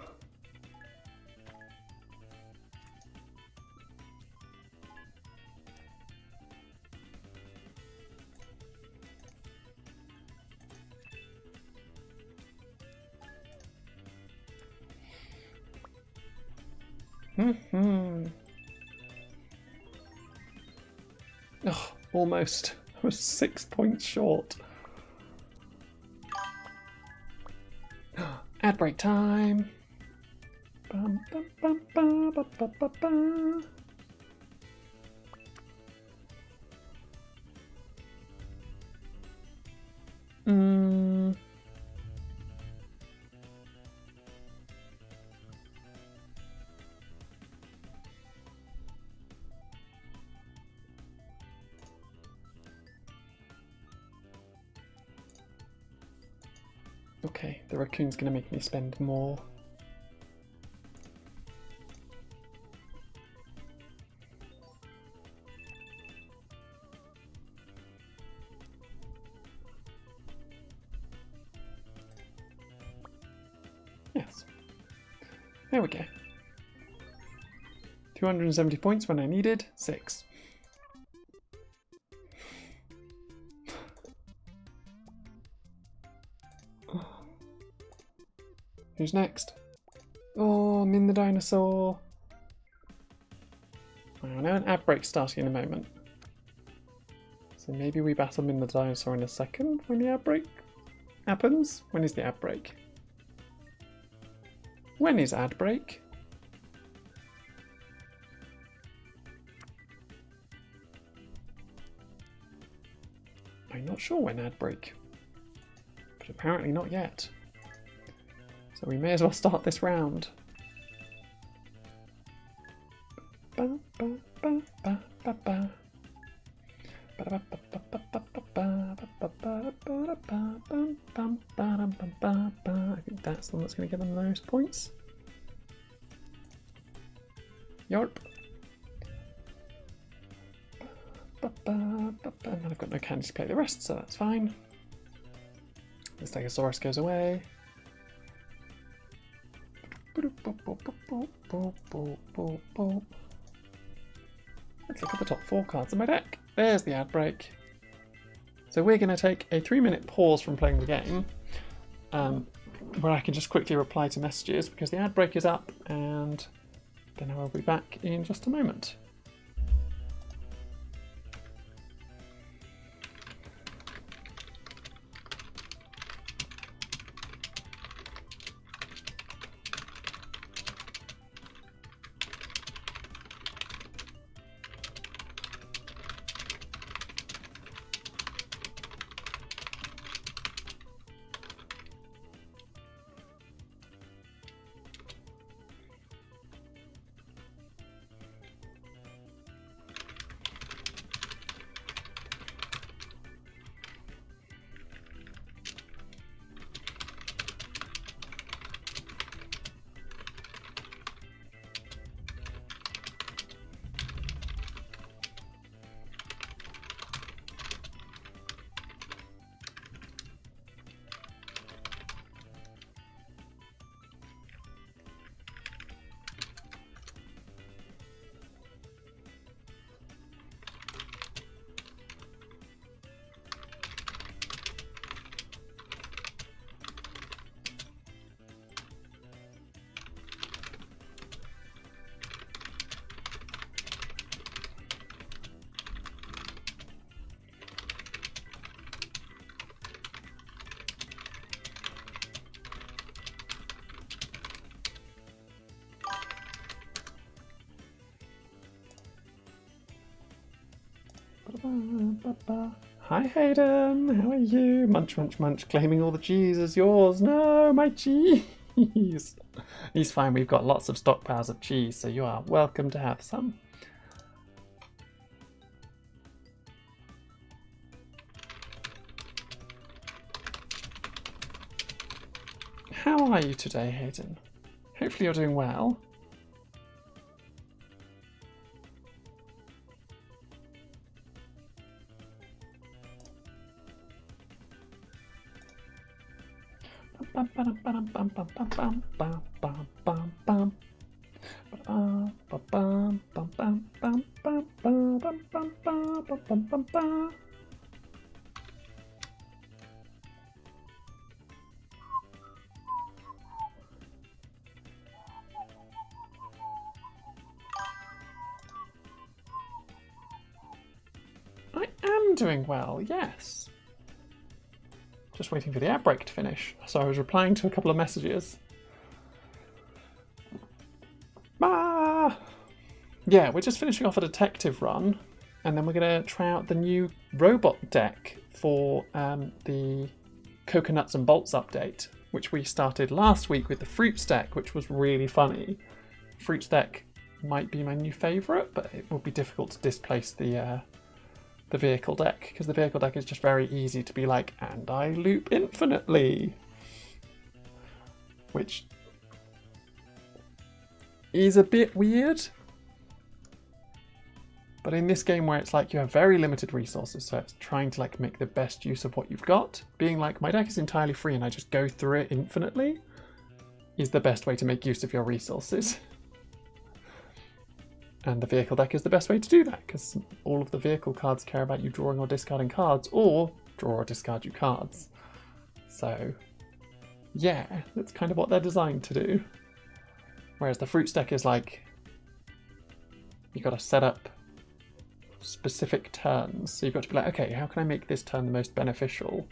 Oh, almost. I was 6 points short. Ad break time. Bum, bum, bum, bum, bum, bum, bum, bum. Okay, the raccoon's going to make me spend more. There we go. 270 points when I needed 6. Who's next? Oh, I'm in the dinosaur. I know an ad break starting in a moment. So maybe we battle in the dinosaur in a second when the ad break happens. When is the ad break? When is ad break? I'm not sure when ad break, but apparently not yet. So we may as well start this round. I think that's the one that's going to get them the most points. Yarp. And I've got no candy to play the rest, so that's fine. The Stegosaurus goes away. Let's look at the top 4 cards in my deck. There's the ad break. So we're going to take a 3-minute pause from playing the game, where I can just quickly reply to messages because the ad break is up, and then I will be back in just a moment. Hi Hayden, how are you? Munch, munch, munch, claiming all the cheese is yours. No, my cheese. He's fine, we've got lots of stockpiles of cheese, so you are welcome to have some. How are you today, Hayden? Hopefully you're doing well. I am doing well, yes. Just waiting for the ad break to finish. So I was replying to a couple of messages. Yeah, we're just finishing off a detective run, and then we're going to try out the new robot deck for the Coconuts and Bolts update, which we started last week with the Fruits deck, which was really funny. Fruits deck might be my new favourite, but it will be difficult to displace the vehicle deck, because the vehicle deck is just very easy to be like, and I loop infinitely, which is a bit weird. But in this game where it's like you have very limited resources, so it's trying to like make the best use of what you've got, being like, my deck is entirely free and I just go through it infinitely, is the best way to make use of your resources. And the vehicle deck is the best way to do that, because all of the vehicle cards care about you drawing or discarding cards, or draw or discard you cards. So, yeah, that's kind of what they're designed to do. Whereas the fruits deck is like, you've got to set up specific turns. So you've got to be like, okay, how can I make this turn the most beneficial,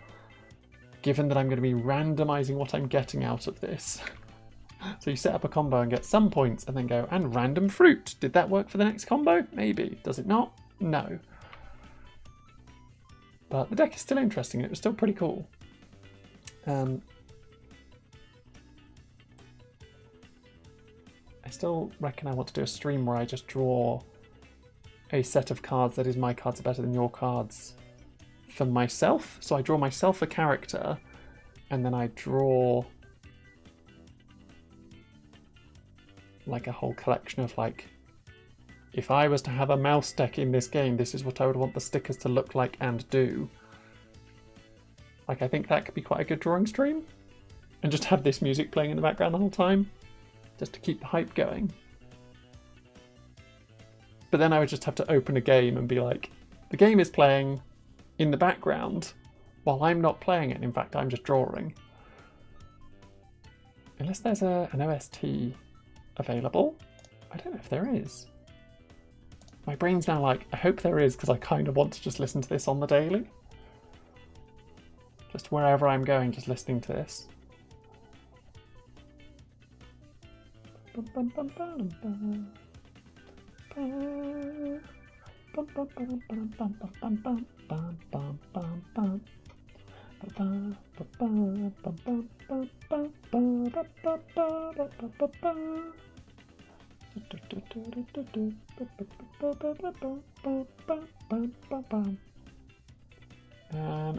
given that I'm going to be randomizing what I'm getting out of this? So you set up a combo and get some points and then go, and random fruit. Did that work for the next combo? Maybe. Does it not? No. But the deck is still interesting. It was still pretty cool. I still reckon I want to do a stream where I just draw a set of cards that is my cards are better than your cards for myself. So I draw myself a character and then I draw like a whole collection of like, if I was to have a mouse deck in this game, this is what I would want the stickers to look like and do. Like, I think that could be quite a good drawing stream. And just have this music playing in the background the whole time, just to keep the hype going. But then I would just have to open a game and be like, the game is playing in the background while I'm not playing it. In fact, I'm just drawing. Unless there's an OST available. I don't know if there is. My brain's now like, I hope there is, because I kind of want to just listen to this on the daily. Just wherever I'm going, just listening to this.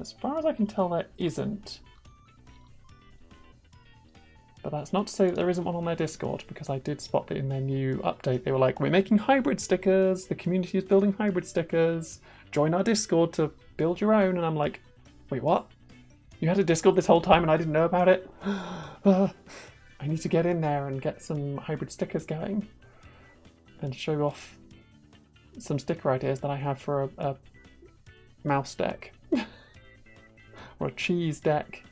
As far as I can tell, there isn't. But that's not to say that there isn't one on their Discord, because I did spot that in their new update. They were like, we're making hybrid stickers. The community is building hybrid stickers. Join our Discord to build your own. And I'm like, wait, what? You had a Discord this whole time and I didn't know about it? I need to get in there and get some hybrid stickers going. And show off some sticker ideas that I have for a mouse deck. Or a cheese deck.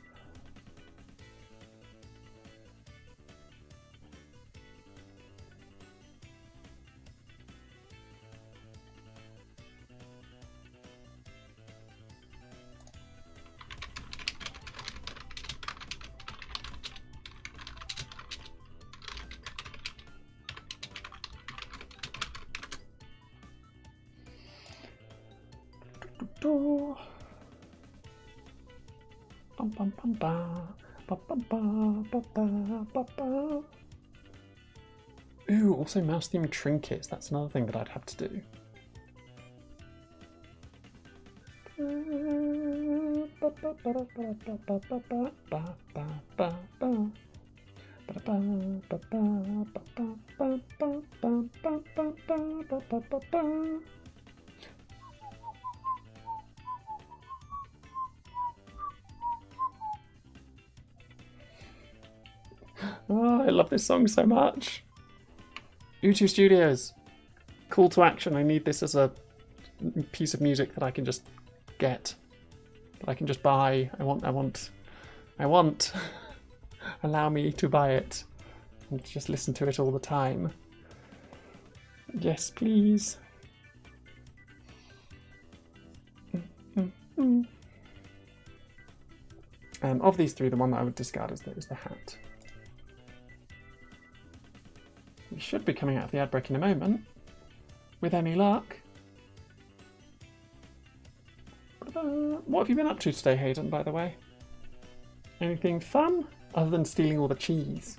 Ooh, also mouse-themed trinkets. That's another thing that I'd have to do. Oh, I love this song so much. Utu Studios. Call to action. I need this as a piece of music that I can just get. That I can just buy. I want. Allow me to buy it. And just listen to it all the time. Yes, please. Of these three, the one that I would discard is the hat. We should be coming out of the ad break in a moment, with any luck. What have you been up to today, Hayden, by the way? Anything fun, other than stealing all the cheese?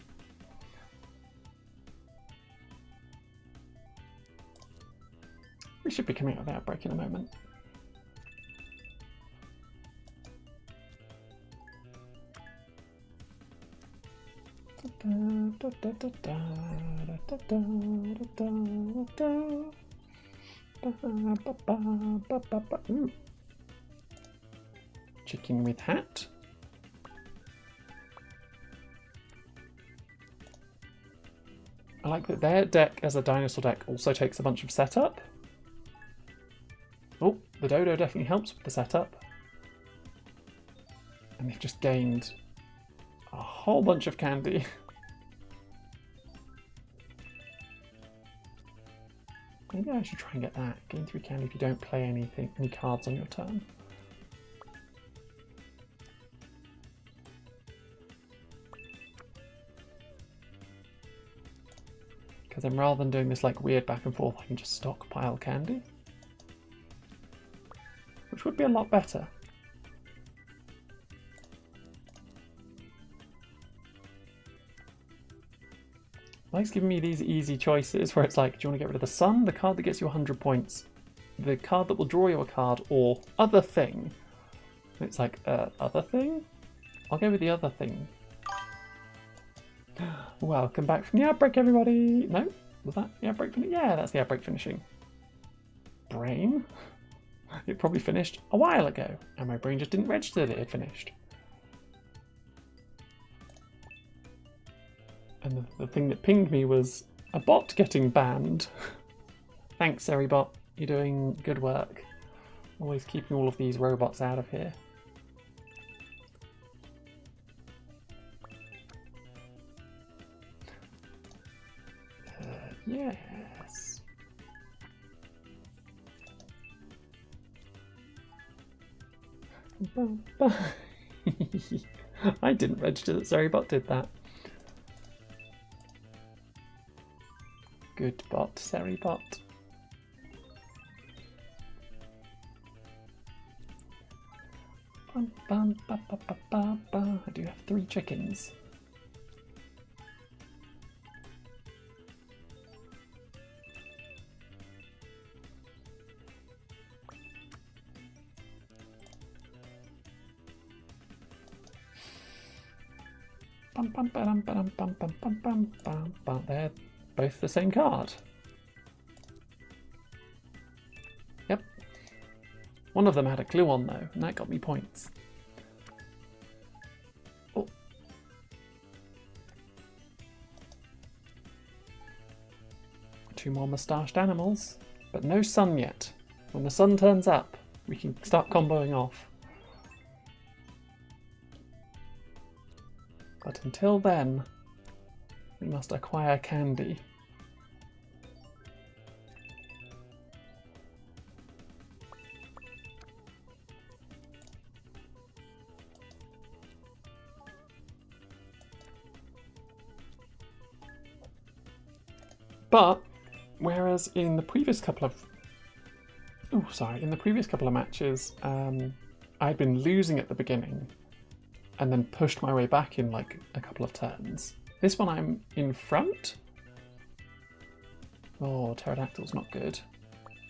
We should be coming out of the ad break in a moment. Ooh. Chicken with hat. I like that their deck as a dinosaur deck also takes a bunch of setup. Oh, the dodo definitely helps with the setup. And they've just gained a whole bunch of candy. Maybe I should try and get that. Gain 3 candy if you don't play any cards on your turn. Because then rather than doing this like weird back and forth, I can just stockpile candy. Which would be a lot better. Mike's giving me these easy choices where it's like, do you want to get rid of the sun, the card that gets you 100 points, the card that will draw you a card, or other thing? And it's like, other thing? I'll go with the other thing. Welcome back from the outbreak, everybody. No? Was that the outbreak? Yeah, that's the outbreak finishing. Brain? It probably finished a while ago, and my brain just didn't register that it had finished. And the thing that pinged me was a bot getting banned. Thanks, Seribot. You're doing good work. Always keeping all of these robots out of here. Yes. I didn't register that Seribot did that. Good bot, Seribot. I do have 3 chickens. They're both the same card. Yep. One of them had a clue on though, and that got me points. Oh. 2 more moustached animals, but no sun yet. When the sun turns up, we can start comboing off. But until then, we must acquire candy. But whereas in the previous couple of matches, I'd been losing at the beginning and then pushed my way back in like a couple of turns. This one I'm in front. Oh, pterodactyl's not good.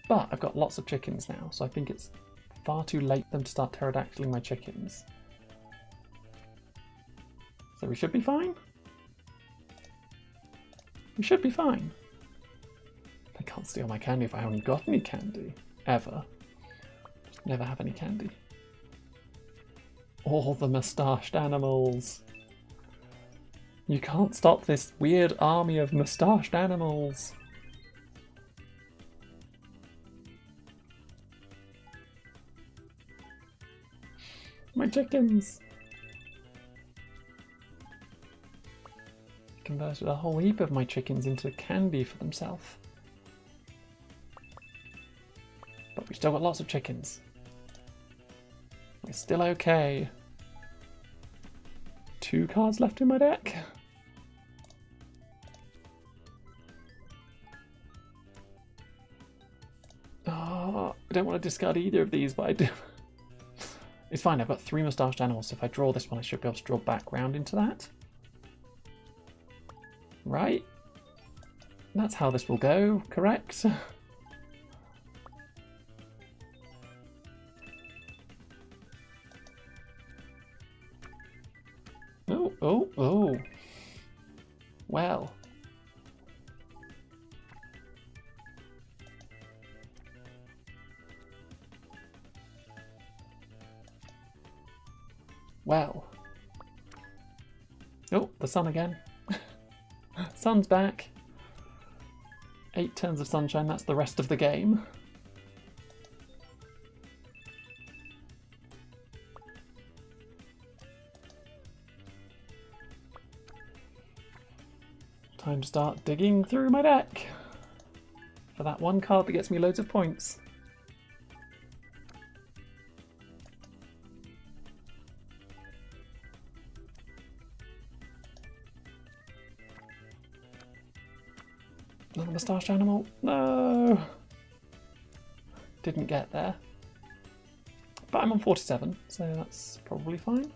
But I've got lots of chickens now, so I think it's far too late for them to start pterodactyling my chickens. So we should be fine. We should be fine. They can't steal my candy if I haven't got any candy. Ever. Just never have any candy. All the moustached animals. You can't stop this weird army of moustached animals. My chickens. Converted a whole heap of my chickens into candy for themselves. But we've still got lots of chickens. We're still okay. 2 cards left in my deck. Oh, I don't want to discard either of these, but I do. It's fine, I've got 3 moustached animals, so if I draw this one, I should be able to draw back round into that. Right? That's how this will go, correct? Oh. Well. Well. Oh, the sun again. Sun's back. 8 turns of sunshine, that's the rest of the game. Time to start digging through my deck for that one card that gets me loads of points. Not moustache animal. No! Didn't get there. But I'm on 47, so that's probably fine.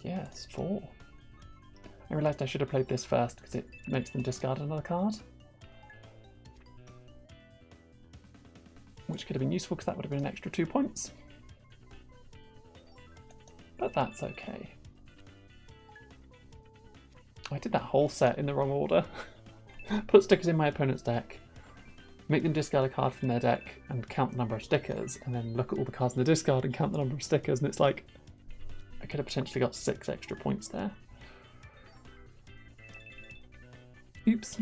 Yes, 4. I realised I should have played this first because it makes them discard another card. Which could have been useful because that would have been an extra 2 points. But that's okay. I did that whole set in the wrong order. Put stickers in my opponent's deck, make them discard a card from their deck and count the number of stickers, and then look at all the cards in the discard and count the number of stickers, and it's like, I could have potentially got 6 extra points there. Oops.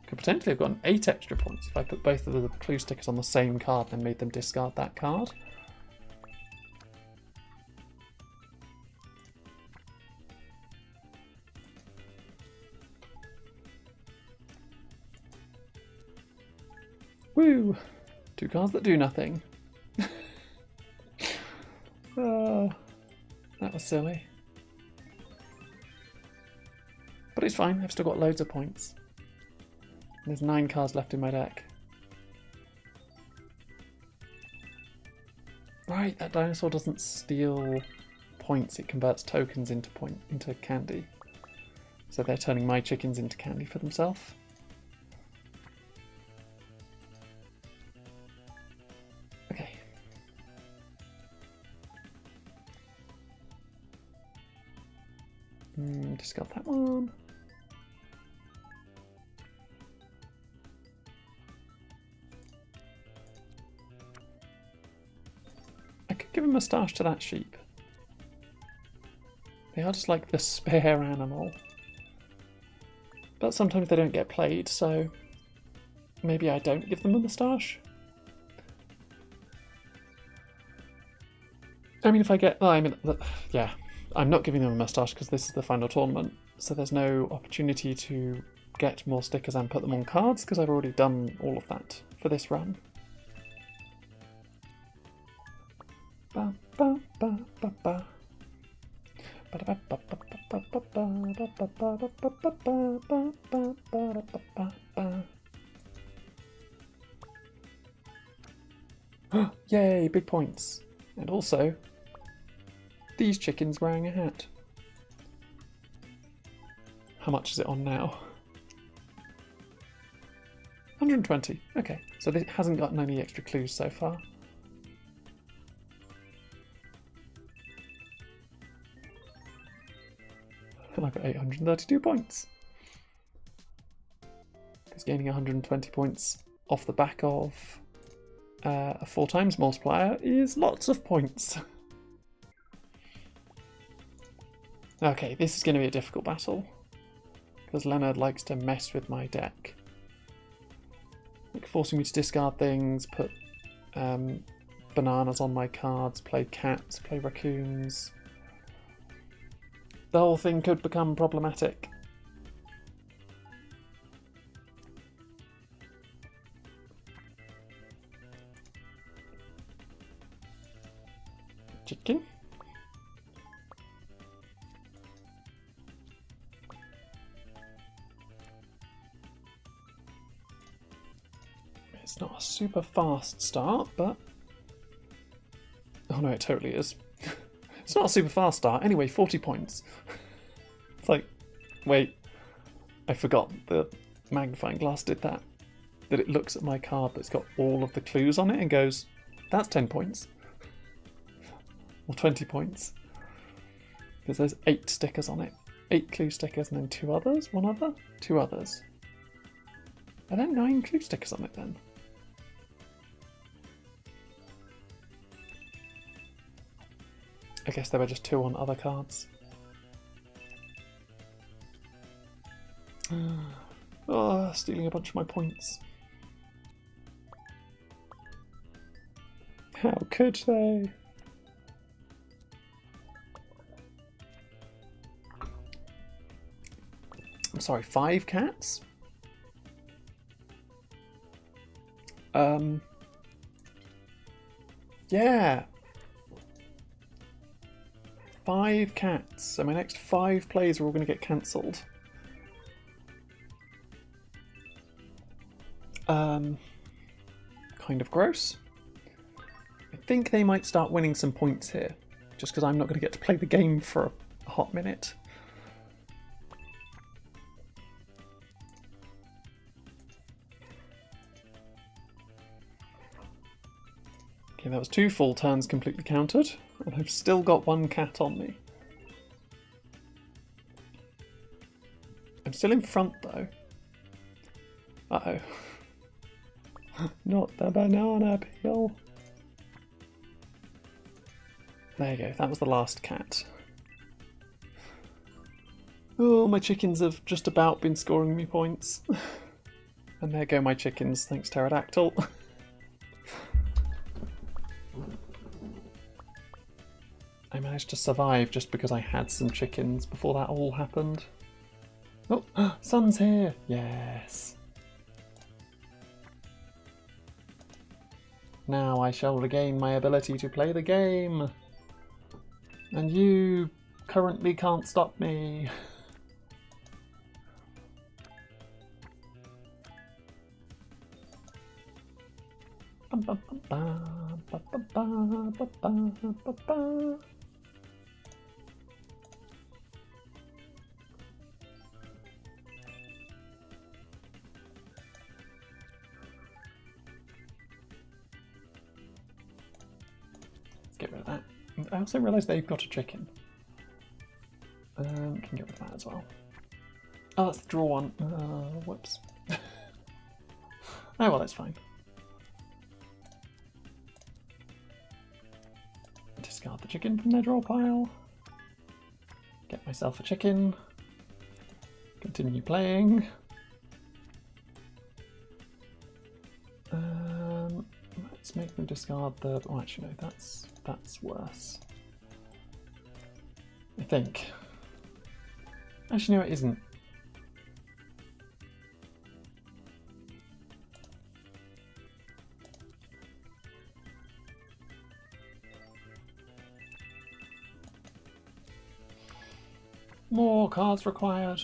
Could potentially have gotten 8 extra points if I put both of the clue stickers on the same card and made them discard that card. Woo! 2 cards that do nothing. That was silly. But it's fine, I've still got loads of points. There's 9 cards left in my deck. Right, that dinosaur doesn't steal points, it converts tokens into candy. So they're turning my chickens into candy for themselves. Okay. Discard that one. I could give a moustache to that sheep. They are just like the spare animal. But sometimes they don't get played, so maybe I don't give them a moustache. I mean, if I get... yeah. I'm not giving them a moustache because this is the final tournament, so there's no opportunity to get more stickers and put them on cards because I've already done all of that for this run. Ba, ba, ba, ba, ba. Yay, big points. And also, these chickens wearing a hat. How much is it on now? 120. Okay, so it hasn't gotten any extra clues so far. And I've got 832 points. Because gaining 120 points off the back of a 4 times multiplier is lots of points. Okay, this is going to be a difficult battle. Because Leonard likes to mess with my deck. Like forcing me to discard things, put bananas on my cards, play cats, play raccoons. The whole thing could become problematic. Chicken. It's not a super fast start, but... Oh no, it totally is. It's not a super fast start. Anyway, 40 points. It's like, wait, I forgot the magnifying glass did that. That it looks at my card that's got all of the clues on it and goes, that's 10 points. Or 20 points. Because there's 8 stickers on it. 8 clue stickers and then 2 others? 1 other? 2 others. Are there 9 clue stickers on it then? I guess there were just 2 on other cards. Oh, stealing a bunch of my points. How could they? I'm sorry, 5 cats? Yeah. 5 cats. So my next 5 plays are all going to get cancelled. Kind of gross. I think they might start winning some points here, just because I'm not going to get to play the game for a hot minute. Okay, that was 2 full turns completely countered, and I've still got 1 cat on me. I'm still in front though. Uh-oh. Not the banana peel. There you go, that was the last cat. Oh, my chickens have just about been scoring me points. And there go my chickens, thanks Pterodactyl. I managed to survive just because I had some chickens before that all happened. Oh, sun's here! Yes! Now I shall regain my ability to play the game. And you currently can't stop me. Let's get rid of that. I also realised they've got a chicken. Can get rid of that as well. Oh, that's the draw one. Whoops. Oh well, that's fine. Discard the chicken from their draw pile. Get myself a chicken. Continue playing. Let's make them discard the... Oh, actually, no, that's worse. I think. Actually, no, it isn't. More cards required.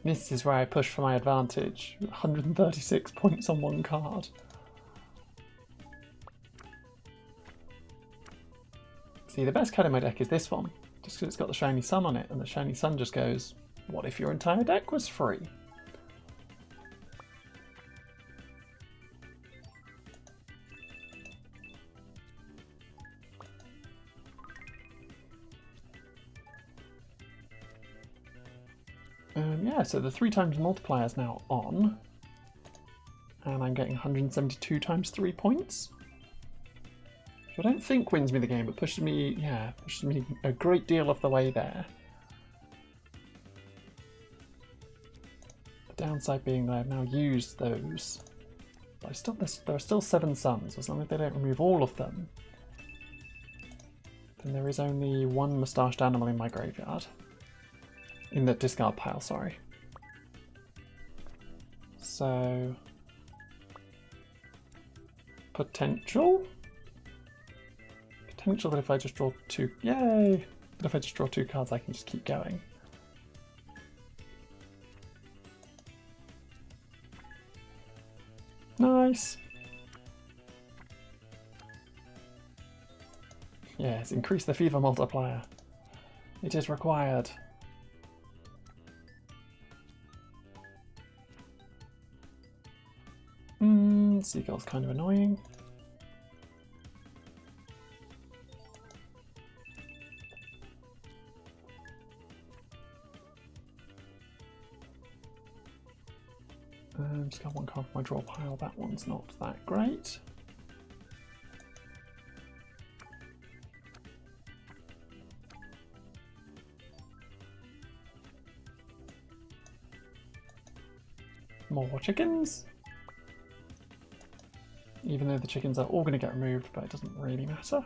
This is where I push for my advantage. 136 points on 1 card. See, the best card in my deck is this one, just because it's got the shiny sun on it, and the shiny sun just goes, what if your entire deck was free? Yeah, so the 3 times multiplier is now on, and I'm getting 172 times 3 points. Which I don't think wins me the game, but pushes me a great deal of the way there. The downside being that I've now used those. But there are still 7 suns. As long as they don't remove all of them, then there is only 1 moustached animal in my graveyard. In the discard pile, sorry. So... Potential that if I just draw 2... Yay! But if I just draw 2 cards, I can just keep going. Nice! Yes, increase the fever multiplier. It is required. Seagull's kind of annoying. Just got one card from my draw pile. That one's not that great. More chickens. Even though the chickens are all going to get removed, but it doesn't really matter.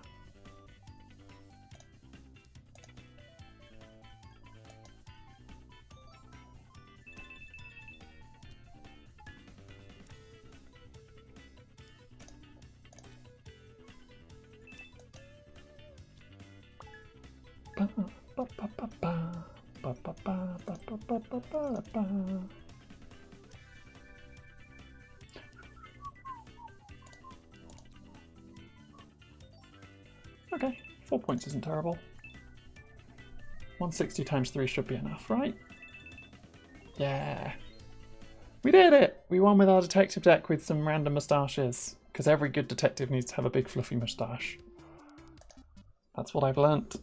Okay, 4 points isn't terrible. 160 times 3 should be enough, right? Yeah. We did it! We won with our detective deck with some random moustaches. Because every good detective needs to have a big fluffy moustache. That's what I've learnt.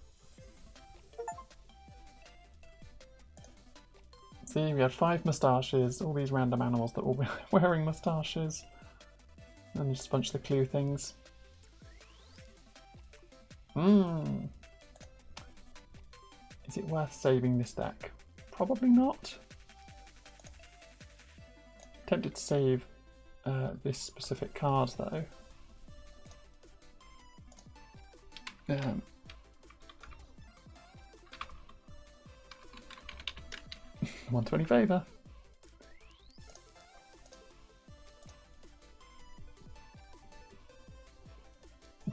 See, we had 5 moustaches, all these random animals that were wearing moustaches. And just a bunch of the clue things. Is it worth saving this deck? Probably not. Tempted to save this specific card though. 120 favour.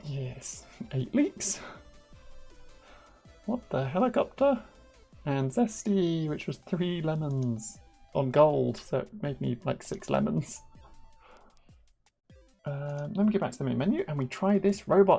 Yes, 8 leaks. What the helicopter? And Zesty, which was 3 lemons on gold, so it made me like 6 lemons. Then we get back to the main menu and we try this robot.